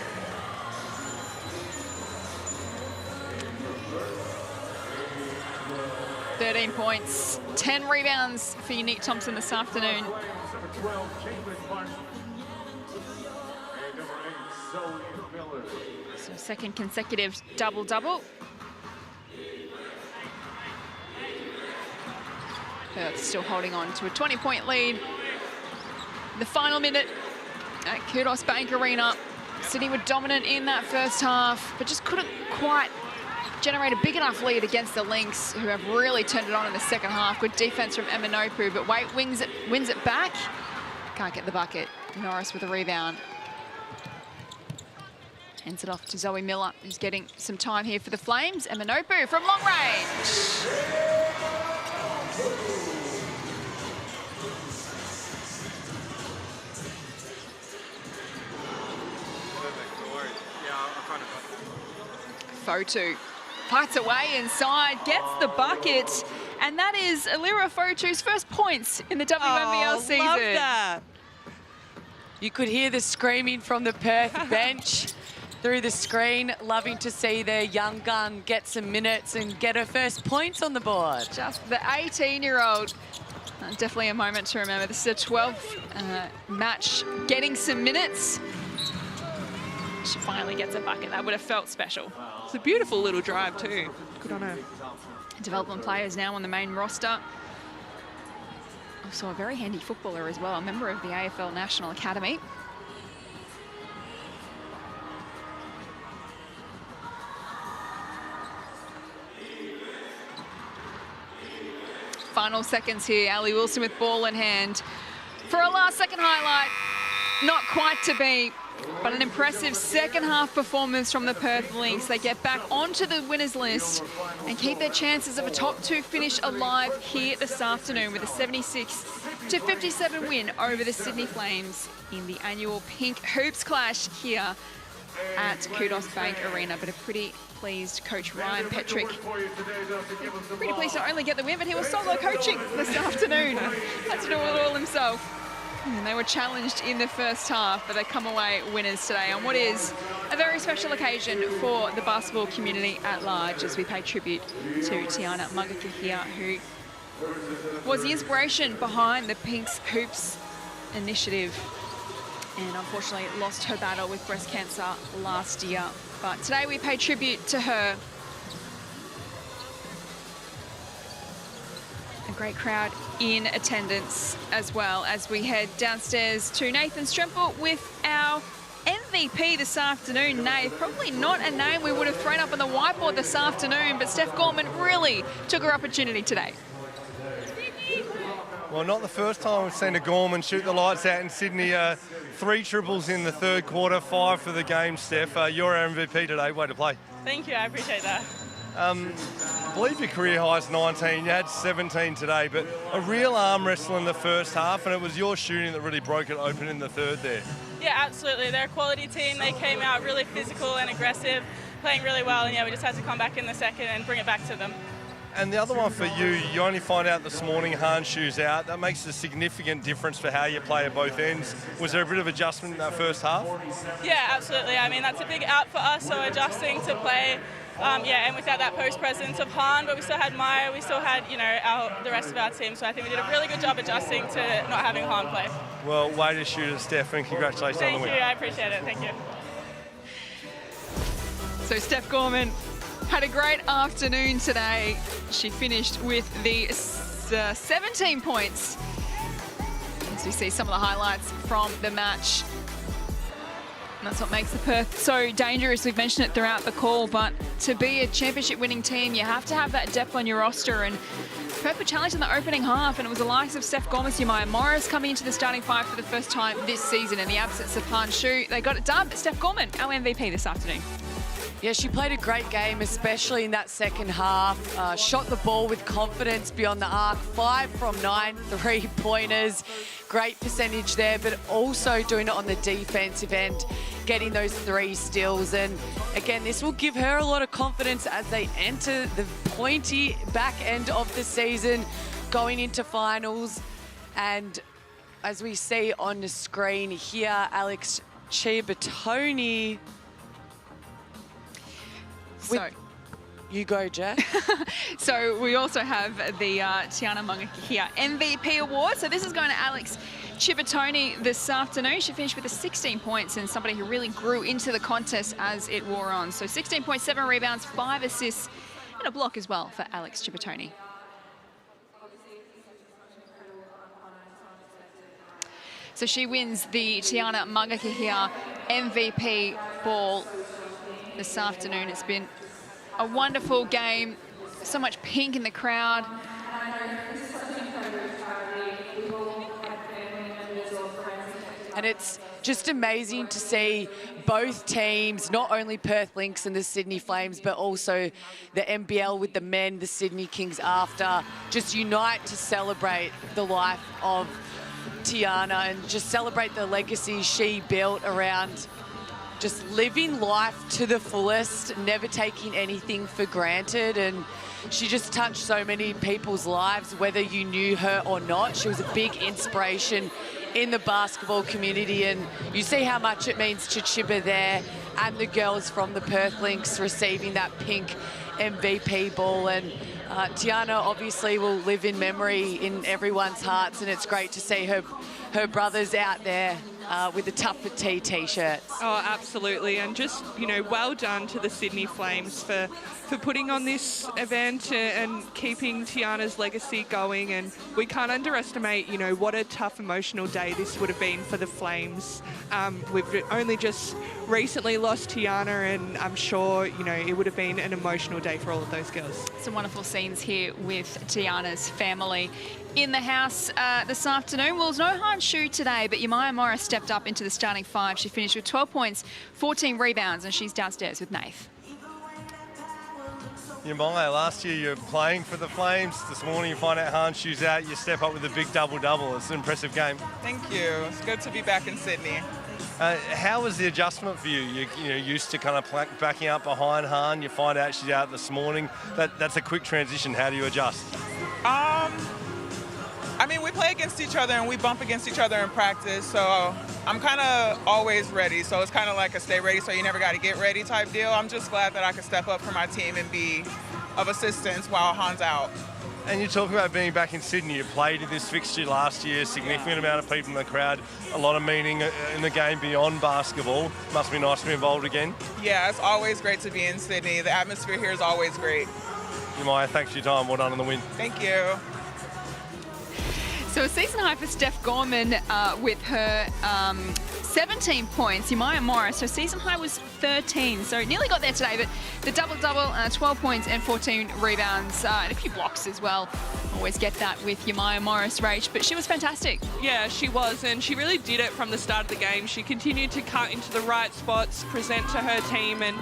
$13 points, 10 rebounds for Unique Thompson this afternoon. So second consecutive double-double. Perth still holding on to a 20-point lead. The final minute at Kudos Bank Arena. Sydney were dominant in that first half, but just couldn't quite generate a big enough lead against the Lynx, who have really turned it on in the second half. Good defense from Eminopu, but Waite wins it back. Can't get the bucket. Norris with a rebound. Hands it off to Zoe Miller, who's getting some time here for the Flames. Eminopu from long range. Fotu fights away inside, gets the bucket, and that is Alira Fotu's first points in the WNBL season. Love that. You could hear the screaming from the Perth bench through the screen, loving to see their young gun get some minutes and get her first points on the board. Just the 18-year-old. Definitely a moment to remember. This is a 12th match, getting some minutes. She finally gets a bucket. That would have felt special. It's a beautiful little drive too. Good on her. Development players now on the main roster. Also a very handy footballer as well, a member of the AFL National Academy. Final seconds here. Ali Wilson with ball in hand. For a last second highlight, not quite to be, but an impressive second half performance from the Perth Lynx. They get back onto the winners list and keep their chances of a top 2 finish alive here this afternoon with a 76-57 win over the Sydney Flames in the annual Pink Hoops Clash here at Kudos Bank Arena. But a pretty pleased coach Ryan Petrick. Pretty pleased to not only get the win, but he was solo coaching this afternoon. Had to do it all himself. And they were challenged in the first half, but they come away winners today on what is a very special occasion for the basketball community at large, as we pay tribute to Tiana Mangakahia, who was the inspiration behind the Pink's Hoops initiative, and unfortunately lost her battle with breast cancer last year. But today we pay tribute to her. A great crowd in attendance, as well as we head downstairs to Nathan Stremple with our MVP this afternoon. Nate, probably not a name we would have thrown up on the whiteboard this afternoon, but Steph Gorman really took her opportunity today. Well, not the first time we've seen a Gorman shoot the lights out in Sydney. 3 triples in the third quarter, 5 for the game, Steph. You're our MVP today. Way to play. Thank you, I appreciate that. I believe your career high is 19. You had 17 today, but a real arm wrestle in the first half, and it was your shooting that really broke it open in the third there. Yeah, absolutely. They're a quality team. They came out really physical and aggressive, playing really well, and yeah, we just had to come back in the second and bring it back to them. And the other one for you, you only find out this morning Hahn shoes out. That makes a significant difference for how you play at both ends. Was there a bit of adjustment in that first half? Yeah, absolutely. I mean, that's a big out for us, so adjusting to play. And without that post presence of Hahn, but we still had Maya, we still had, the rest of our team. So I think we did a really good job adjusting to not having Hahn play. Well, way to shoot it, Steph, and congratulations on the win. Thank you, I appreciate it. Thank you. So Steph Gorman had a great afternoon today. She finished with the 17 points. as we see some of the highlights from the match. And that's what makes the Perth so dangerous. We've mentioned it throughout the call, but to be a championship winning team, you have to have that depth on your roster. And Perth were challenged in the opening half, and it was the likes of Steph Gormas, Jemima Morris coming into the starting five for the first time this season in the absence of Han Shu. They got it done, but Steph Gorman, our MVP this afternoon. Yeah, she played a great game, especially in that second half. Shot the ball with confidence beyond the arc. 5 from 9 3-pointers. Great percentage there, but also doing it on the defensive end, getting those 3 steals. And again, this will give her a lot of confidence as they enter the pointy back end of the season, going into finals. And as we see on the screen here, Alex Chibatoni. So, you go, Jess. So we also have the Tiana Mangakahia MVP award. So this is going to Alex Chibatoni this afternoon. She finished with 16 points and somebody who really grew into the contest as it wore on. So 16.7 rebounds, 5 assists, and a block as well for Alex Chibatoni. So she wins the Tiana Mangakahia MVP ball this afternoon. It's been a wonderful game. So much pink in the crowd. And it's just amazing to see both teams, not only Perth Lynx and the Sydney Flames, but also the NBL with the men, the Sydney Kings after, just unite to celebrate the life of Tiana and just celebrate the legacy she built around just living life to the fullest, never taking anything for granted. And she just touched so many people's lives, whether you knew her or not. She was a big inspiration in the basketball community, and you see how much it means to Chiba there and the girls from the Perth Lynx receiving that pink MVP ball. And Tiana obviously will live in memory in everyone's hearts, and it's great to see her brothers out there with the Tough for Tea t-shirts. Oh, absolutely. And just, you know, well done to the Sydney Flames for putting on this event and keeping Tiana's legacy going. And we can't underestimate, you know, what a tough emotional day this would have been for the Flames. We've only just recently lost Tiana, and I'm sure, you know, it would have been an emotional day for all of those girls. Some wonderful scenes here with Tiana's family in the house this afternoon. Well, there's no Han Shu today, but Jemima Morris stepped up into the starting five. She finished with 12 points, 14 rebounds, and she's downstairs with Nath. Jemima, last year you're playing for the Flames. This morning you find out Han Shu's out, you step up with a big double-double. It's an impressive game. Thank you. It's good to be back in Sydney. How was the adjustment for you? You're used to kind of backing up behind Han. You find out she's out this morning. That's a quick transition. How do you adjust? I mean, we play against each other and we bump against each other in practice, so I'm kind of always ready. So it's kind of like a stay ready, so you never got to get ready type deal. I'm just glad that I could step up for my team and be of assistance while Han's out. And you're talking about being back in Sydney. You played in this fixture last year, significant amount of people in the crowd, a lot of meaning in the game beyond basketball. Must be nice to be involved again. Yeah, it's always great to be in Sydney. The atmosphere here is always great. Jemima, thanks for your time. Well done on the win. Thank you. So a season high for Steph Gorman with her 17 points. Jemima Morris, her season high was 13, so nearly got there today, but the double-double, 12 points and 14 rebounds, and a few blocks as well. Always get that with Jemima Morris, Rach, but she was fantastic. Yeah, she was, and she really did it from the start of the game. She continued to cut into the right spots, present to her team, and,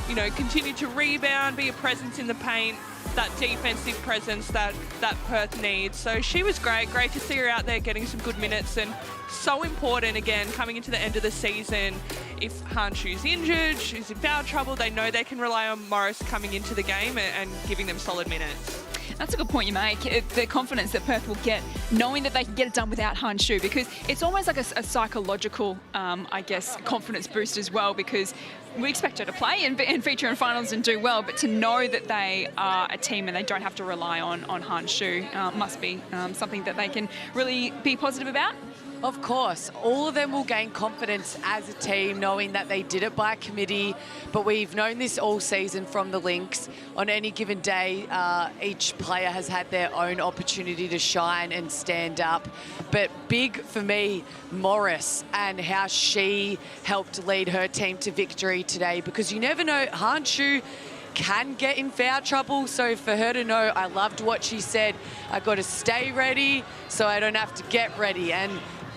you know, continue to rebound, be a presence in the paint, that defensive presence that Perth needs. So she was great to see her out there getting some good minutes, and so important, again, coming into the end of the season. If Han Shu's injured, she's in foul trouble, they know they can rely on Morris coming into the game and giving them solid minutes. That's a good point you make. The confidence that Perth will get, knowing that they can get it done without Han Shu, because it's almost like a psychological, I guess, confidence boost as well, because we expect her to play and feature in finals and do well, but to know that they are a team and they don't have to rely on Han Shu must be something that they can really be positive about. Of course, all of them will gain confidence as a team, knowing that they did it by committee. But we've known this all season from the Lynx. On any given day, each player has had their own opportunity to shine and stand up. But big for me, Morris, and how she helped lead her team to victory today, because you never know, Han Shu can get in foul trouble. So for her to know, I loved what she said, I got to stay ready so I don't have to get ready. And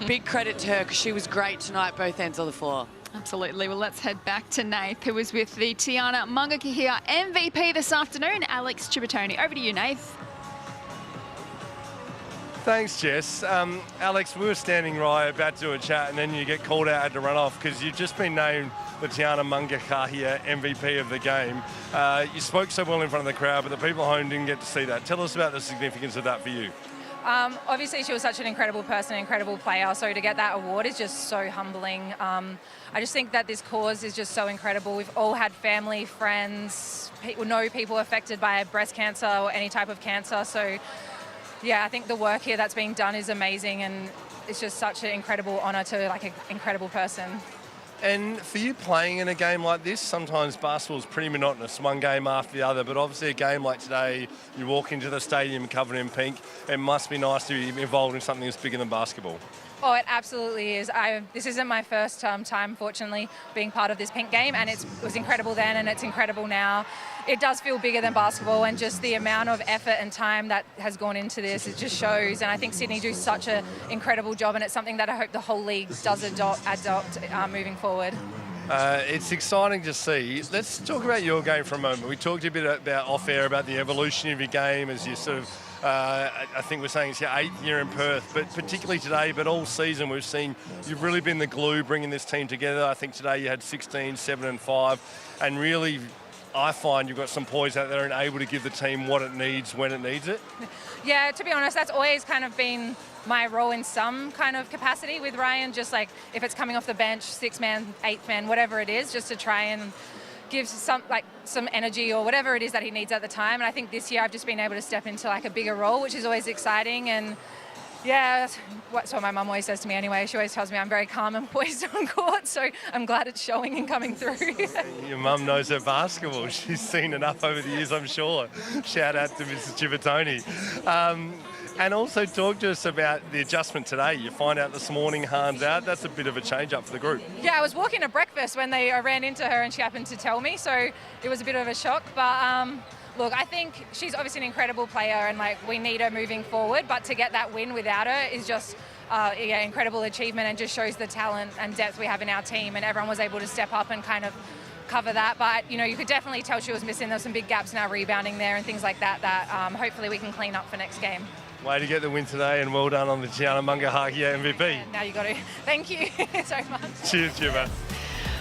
big credit to her, because she was great tonight, both ends of the floor. Absolutely. Well, let's head back to Nath, who was with the Tiana Mangakahia MVP this afternoon, Alex Chibatoni. Over to you, Nath. Thanks, Jess. Alex, we were standing right about to do a chat, and then you get called out, had to run off because you've just been named the Tiana Mangakahia MVP of the game. You spoke so well in front of the crowd, but the people at home didn't get to see that. Tell us about the significance of that for you. Obviously, she was such an incredible person, incredible player, so to get that award is just so humbling. I just think that this cause is just so incredible. We've all had family, friends, people affected by breast cancer or any type of cancer, so yeah, I think the work here that's being done is amazing, and it's just such an incredible honour to like an incredible person. And for you playing in a game like this, sometimes basketball is pretty monotonous, one game after the other, but obviously a game like today, you walk into the stadium covered in pink, it must be nice to be involved in something that's bigger than basketball. Oh, it absolutely is. This isn't my first time, fortunately, being part of this pink game, and it was incredible then and it's incredible now. It does feel bigger than basketball, and just the amount of effort and time that has gone into this, it just shows. And I think Sydney do such an incredible job, and it's something that I hope the whole league does adopt moving forward. It's exciting to see. Let's talk about your game for a moment. We talked a bit about off-air about the evolution of your game as you sort of I think we're saying it's your 8th year in Perth, but particularly today, but all season we've seen you've really been the glue bringing this team together. I think today you had 16, 7 and 5, and really I find you've got some poise out there and able to give the team what it needs when it needs it. Yeah, to be honest, that's always kind of been my role in some kind of capacity with Ryan, just like if it's coming off the bench, 6-man, 8-man, whatever it is, just to try and give some energy or whatever it is that he needs at the time. And I think this year I've just been able to step into like a bigger role, which is always exciting. And yeah, that's what my mum always says to me anyway. She always tells me I'm very calm and poised on court, so I'm glad it's showing and coming through. Your mum knows her basketball. She's seen enough over the years, I'm sure. Shout out to Mrs. Chibatoni. And also talk to us about the adjustment today. You find out this morning Han's out. That's a bit of a change up for the group. Yeah, I was walking to breakfast when I ran into her and she happened to tell me, so it was a bit of a shock. But look, I think she's obviously an incredible player and like we need her moving forward, but to get that win without her is just incredible achievement and just shows the talent and depth we have in our team, and everyone was able to step up and kind of cover that. But you could definitely tell she was missing. There were some big gaps in our rebounding there and things like that hopefully we can clean up for next game. Way to get the win today, and well done on the Tiana Mangakahia MVP. Now you got to. Thank you so much. Cheers, Chiba.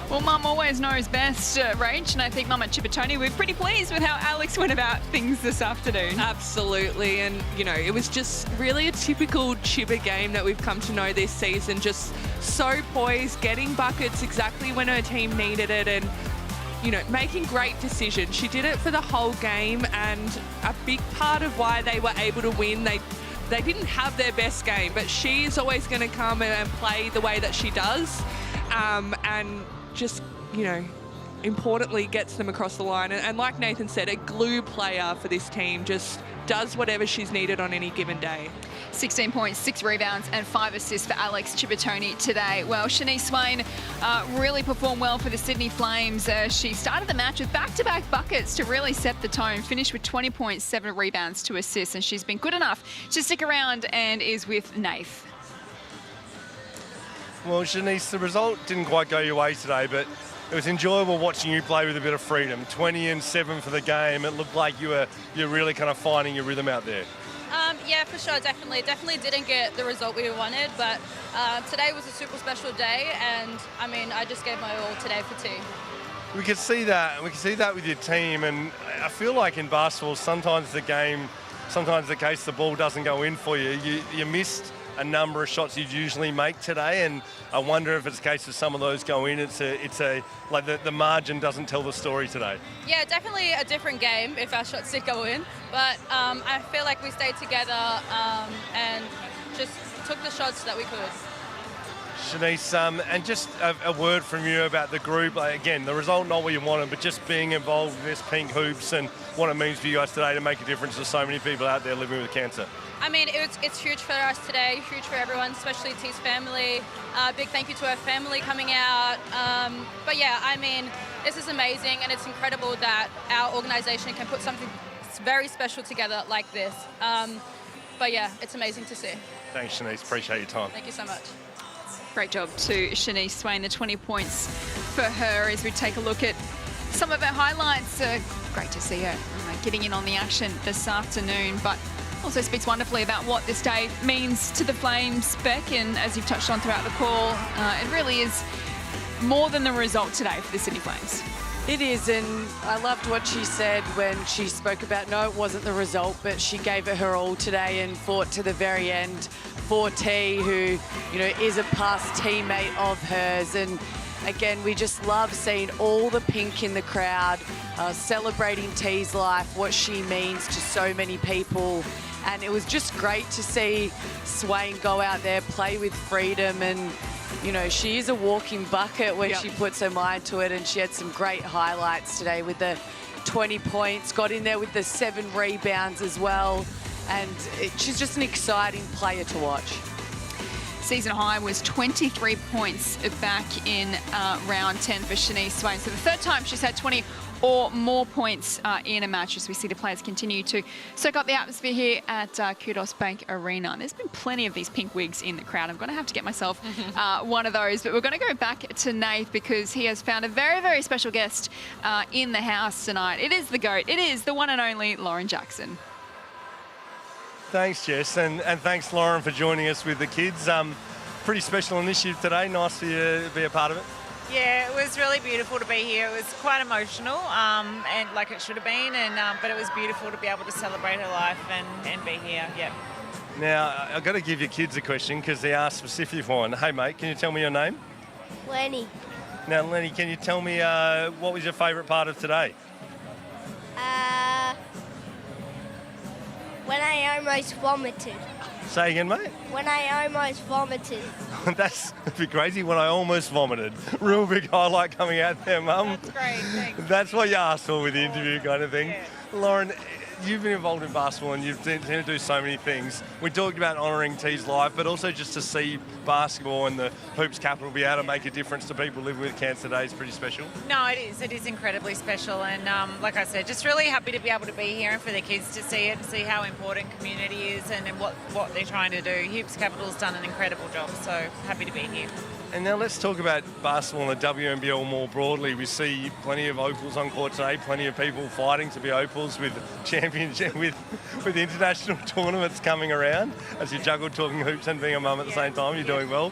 Well, Mum always knows best, Rach, and I think Mum at Chibatoni, we're pretty pleased with how Alex went about things this afternoon. Absolutely, and it was just really a typical Chiba game that we've come to know this season. Just so poised, getting buckets exactly when her team needed it, and making great decisions. She did it for the whole game, and a big part of why they were able to win, they didn't have their best game, but she's always going to come and play the way that she does, and just, importantly gets them across the line. And like Nathan said, a glue player for this team, just does whatever she's needed on any given day. 16 points, 6 rebounds and 5 assists for Alex Chibatoni today. Well, Shanice Swain really performed well for the Sydney Flames. She started the match with back-to-back buckets to really set the tone, finished with 20 points, 7 rebounds, 2 assists, and she's been good enough to stick around and is with Nath. Well, Shanice, the result didn't quite go your way today, but it was enjoyable watching you play with a bit of freedom. 20 and 7 for the game. It looked like you're really kind of finding your rhythm out there. Yeah, for sure, definitely didn't get the result we wanted, but today was a super special day, and I just gave my all today for tea. We could see that. We could see that with your team, and I feel like in basketball, sometimes the case the ball doesn't go in for you. You missed a number of shots you'd usually make today, and I wonder if it's a case of some of those go in. It's like the margin doesn't tell the story today. Yeah, definitely a different game if our shots did go in, but I feel like we stayed together and just took the shots that we could. Shanice, and just a word from you about the group. Again, the result not what you wanted, but just being involved in this Pink Hoops and what it means for you guys today to make a difference to so many people out there living with cancer. I mean, it's huge for us today, huge for everyone, especially T's family. Big thank you to her family coming out. But yeah, I mean, this is amazing, and it's incredible that our organisation can put something very special together like this. But yeah, it's amazing to see. Thanks, Shanice. Appreciate your time. Thank you so much. Great job to Shanice Swain, the 20 points for her as we take a look at some of her highlights. Great to see her getting in on the action this afternoon, but also speaks wonderfully about what this day means to the Flames, Beck, and as you've touched on throughout the call, it really is more than the result today for the Sydney Flames. It is, and I loved what she said when she spoke about, no, it wasn't the result, but she gave it her all today and fought to the very end for T, who, you know, is a past teammate of hers. And again, we just love seeing all the pink in the crowd, celebrating T's life, what she means to so many people. And it was just great to see Swain go out there, play with freedom, and you know, she is a walking bucket when she puts her mind to it, and she had some great highlights today with the 20 points, got in there with the 7 rebounds as well, and she's just an exciting player to watch. Season high was 23 points back in round 10 for Shanice Swain. So the third time she's had 20 or more points in a match as we see the players continue to soak up the atmosphere here at Kudos Bank Arena. And there's been plenty of these pink wigs in the crowd. I'm going to have to get myself one of those. But we're going to go back to Nath because he has found a very, very special guest in the house tonight. It is the GOAT. It is the one and only Lauren Jackson. Thanks, Jess, and thanks, Lauren, for joining us with the kids. Pretty special initiative today. Nice for you to be a part of it. Yeah, it was really beautiful to be here. It was quite emotional, and like it should have been, but it was beautiful to be able to celebrate her life and be here. Yep. Now, I've got to give your kids a question because they asked specifically for one. Hey, mate, can you tell me your name? Lenny. Now, Lenny, can you tell me what was your favourite part of today? When I almost vomited. Say again, mate. When I almost vomited. That's a bit crazy. When I almost vomited. Real big highlight coming out there, Mum. That's great, thanks. That's what you asked for with the interview kind of thing. Yeah. Lauren, you've been involved in basketball and you've tended to do so many things. We talked about honouring T's life, but also just to see basketball and the Hoops capital be able to make a difference to people living with cancer today is pretty special. No, it is. It is incredibly special. And like I said, just really happy to be able to be here and for the kids to see it and see how important community is and what they're trying to do. Hoops capital's done an incredible job, so happy to be here. And now let's talk about basketball and the WNBL more broadly. We see plenty of opals on court today, plenty of people fighting to be opals with championship, with international tournaments coming around. As you juggle talking hoops and being a mum at the same time, you're doing well.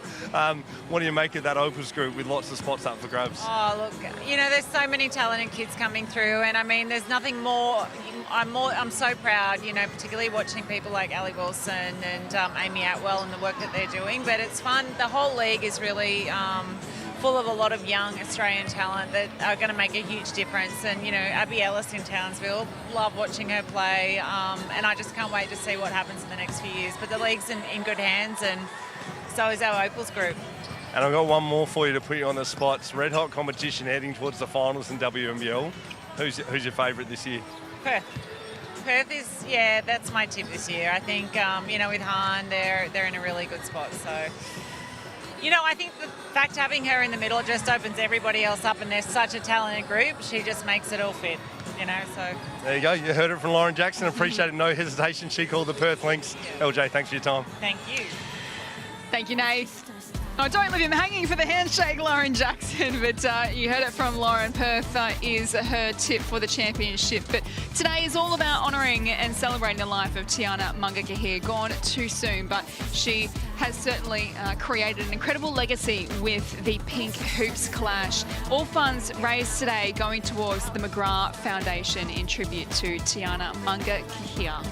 What do you make of that opals group with lots of spots up for grabs? Oh, look, you know, there's so many talented kids coming through, and I mean, there's nothing more. I'm so proud, you know, particularly watching people like Ali Wilson and Amy Atwell and the work that they're doing. But it's fun. The whole league is really full of a lot of young Australian talent that are going to make a huge difference. And, you know, Abby Ellis in Townsville, love watching her play, and I just can't wait to see what happens in the next few years. But the league's in good hands, and so is our Opals group. And I've got one more for you to put you on the spot. It's red hot competition heading towards the finals in WNBL. Who's your favourite this year? Perth. Perth is, yeah, that's my tip this year. I think, you know, with Han, they're in a really good spot. So, you know, I think the fact having her in the middle just opens everybody else up, and they're such a talented group. She just makes it all fit, you know, so. There you go. You heard it from Lauren Jackson. Appreciate it. No hesitation. She called the Perth Lynx. LJ, thanks for your time. Thank you. Thank you, Nate. Oh, don't leave him hanging for the handshake, Lauren Jackson. But you heard it from Lauren. Perth is her tip for the championship. But today is all about honouring and celebrating the life of Tiana Mangakahia, gone too soon. But she has certainly created an incredible legacy with the Pink Hoops Clash. All funds raised today going towards the McGrath Foundation in tribute to Tiana Mangakahia.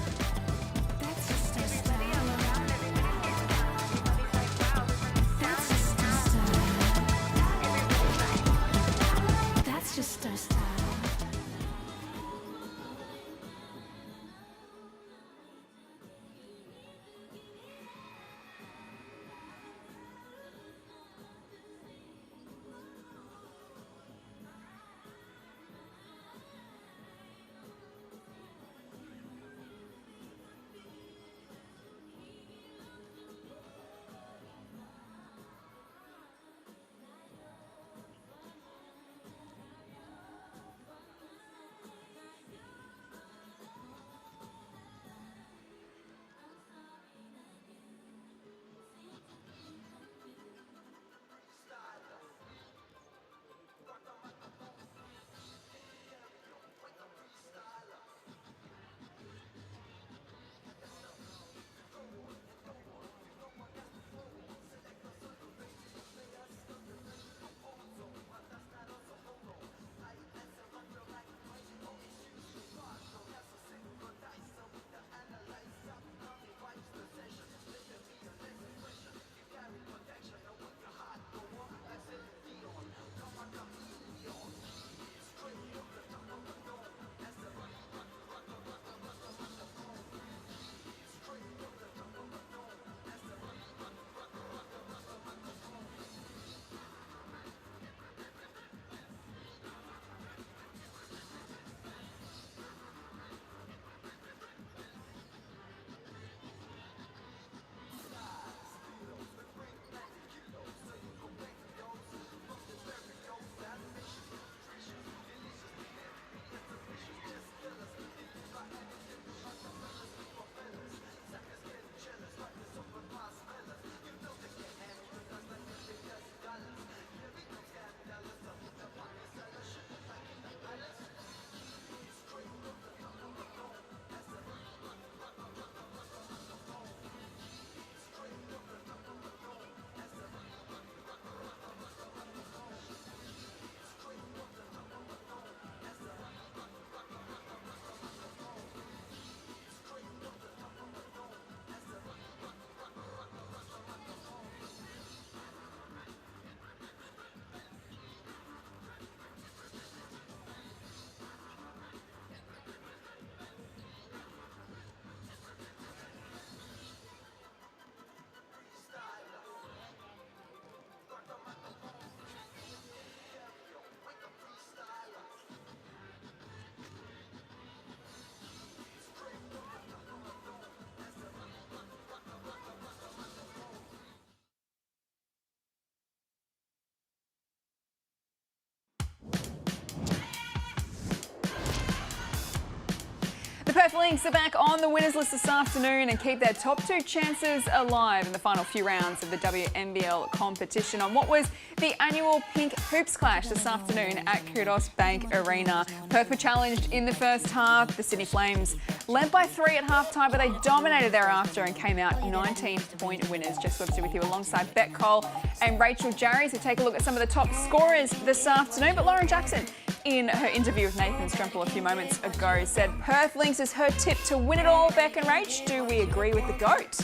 Perth Lynx are back on the winners list this afternoon and keep their top 2 chances alive in the final few rounds of the WNBL competition on what was the annual Pink Hoops Clash this afternoon at Kudos Bank Arena. Perth were challenged in the first half. The Sydney Flames led by 3 at halftime, but they dominated thereafter and came out 19-point winners. Jess Webster with you alongside Beck Cole and Rachel Jarry to take a look at some of the top scorers this afternoon. But Lauren Jackson, in her interview with Nathan Strempel a few moments ago, said Perth Lynx is her tip to win it all. Beck and Rach, do we agree with the GOAT?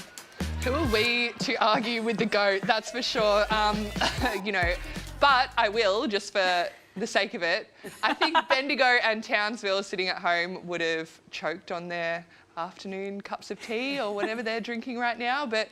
Who are we to argue with the GOAT? That's for sure. But I will, just for the sake of it. I think Bendigo and Townsville sitting at home would have choked on their afternoon cups of tea or whatever they're drinking right now. But,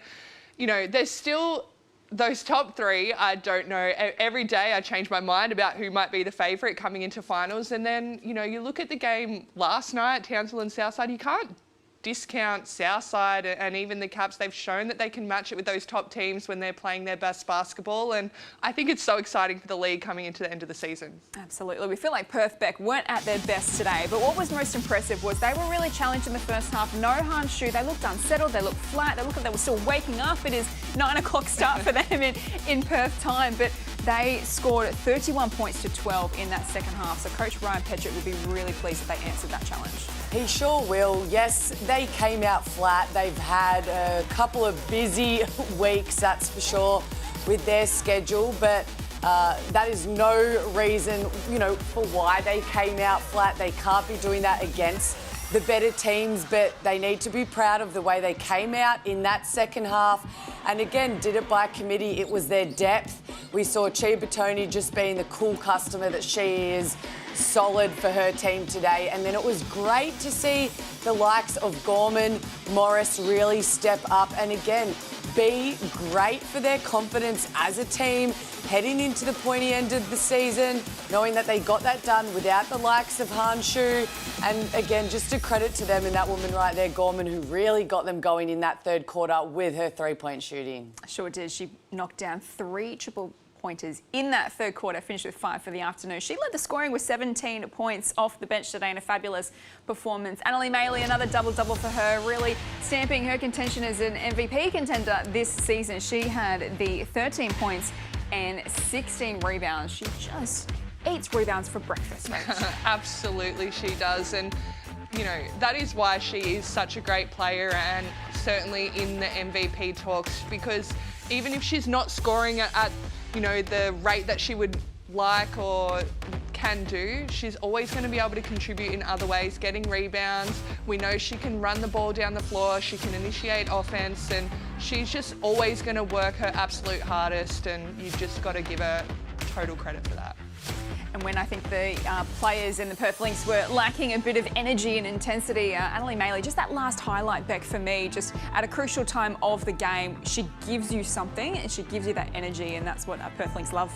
there's still those top 3, I don't know. Every day I change my mind about who might be the favourite coming into finals. And then, you look at the game last night, Townsville and Southside, you can't discount Southside and even the Caps. They've shown that they can match it with those top teams when they're playing their best basketball. And I think it's so exciting for the league coming into the end of the season. Absolutely. We feel like Perth Beck weren't at their best today, but what was most impressive was they were really challenged in the first half. No Hans Shoe. They looked unsettled. They looked flat. They looked like they were still waking up. It is 9 o'clock start for them in Perth time, but they scored 31 points to 12 in that second half. So Coach Ryan Petrick will be really pleased that they answered that challenge. He sure will. Yes, they came out flat. They've had a couple of busy weeks, that's for sure, with their schedule. But that is no reason, for why they came out flat. They can't be doing that against the better teams, but they need to be proud of the way they came out in that second half. And again, did it by committee. It was their depth. We saw Chia Batoni just being the cool customer that she is, solid for her team today. And then it was great to see the likes of Gorman, Morris really step up and again be great for their confidence as a team heading into the pointy end of the season, knowing that they got that done without the likes of Hanshu. And again, just a credit to them and that woman right there, Gorman, who really got them going in that third quarter with her 3-point shooting. Sure did. She knocked down 3 triple-pointers in that third quarter, finished with 5 for the afternoon. She led the scoring with 17 points off the bench today in a fabulous performance. Annalie Maley, another double-double for her, really stamping her contention as an MVP contender this season. She had the 13 points and 16 rebounds. She just eats rebounds for breakfast, right? Absolutely, she does. And, that is why she is such a great player and certainly in the MVP talks, because even if she's not scoring at the rate that she would like or can do, she's always going to be able to contribute in other ways, getting rebounds. We know she can run the ball down the floor, she can initiate offense, and she's just always going to work her absolute hardest, and you've just got to give her total credit for that. And when I think the players in the Perth Lynx were lacking a bit of energy and intensity, Annalie Maley, just that last highlight, Beck, for me, just at a crucial time of the game, she gives you something and she gives you that energy, and that's what Perth Lynx love.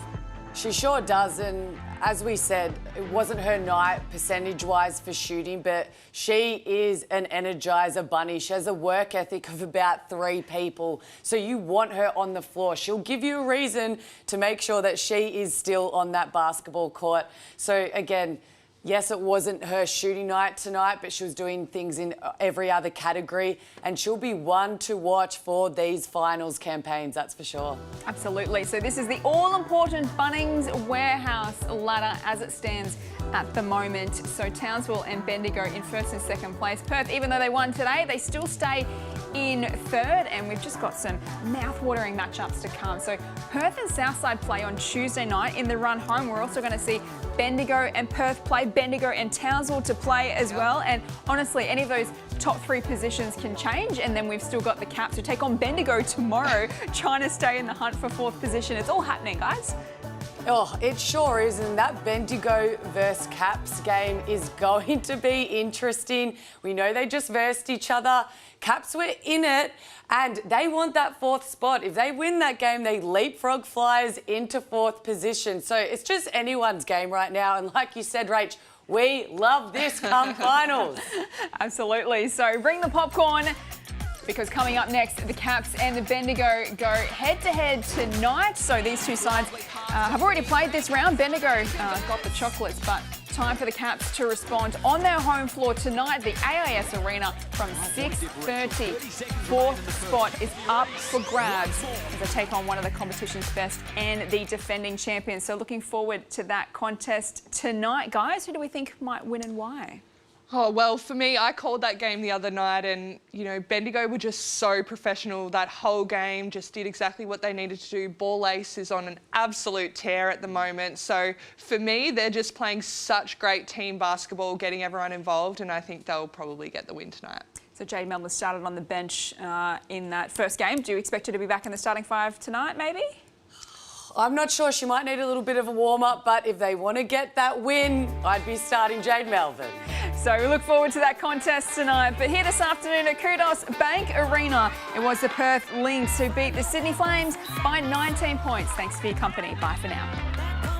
She sure does, and as we said, it wasn't her night percentage-wise for shooting, but she is an energizer bunny. She has a work ethic of about 3 people, so you want her on the floor. She'll give you a reason to make sure that she is still on that basketball court. So again, yes, it wasn't her shooting night tonight, but she was doing things in every other category, and she'll be one to watch for these finals campaigns, that's for sure. Absolutely. So this is the all-important Bunnings Warehouse ladder as it stands at the moment. So Townsville and Bendigo in first and second place. Perth, even though they won today, they still stay in third, and we've just got some mouth-watering matchups to come. So Perth and Southside play on Tuesday night in the run home. We're also going to see Bendigo and Perth play, Bendigo and Townsville to play as well. And honestly, any of those top 3 positions can change, and then we've still got the Caps to take on Bendigo tomorrow, trying to stay in the hunt for 4th position. It's all happening, guys. Oh, it sure is, and that Bendigo versus Caps game is going to be interesting. We know they just versed each other. Caps were in it, and they want that 4th spot. If they win that game, they leapfrog Flyers into 4th position. So it's just anyone's game right now, and like you said, Rach, we love this come finals. Absolutely. So bring the popcorn, because coming up next, the Caps and the Bendigo go head-to-head tonight. So these two sides have already played this round. Bendigo got the chocolates, but time for the Caps to respond on their home floor tonight, the AIS Arena from 6:30. Fourth spot is up for grabs as they take on one of the competition's best and the defending champions. So looking forward to that contest tonight. Guys, who do we think might win and why? Oh, well, for me, I called that game the other night and, Bendigo were just so professional that whole game, just did exactly what they needed to do. Ball Ace is on an absolute tear at the moment. So for me, they're just playing such great team basketball, getting everyone involved, and I think they'll probably get the win tonight. So Jade Melvin started on the bench in that first game. Do you expect her to be back in the starting five tonight, maybe? I'm not sure. She might need a little bit of a warm-up, but if they want to get that win, I'd be starting Jade Melvin. So we look forward to that contest tonight. But here this afternoon at Kudos Bank Arena, it was the Perth Lynx who beat the Sydney Flames by 19 points. Thanks for your company. Bye for now.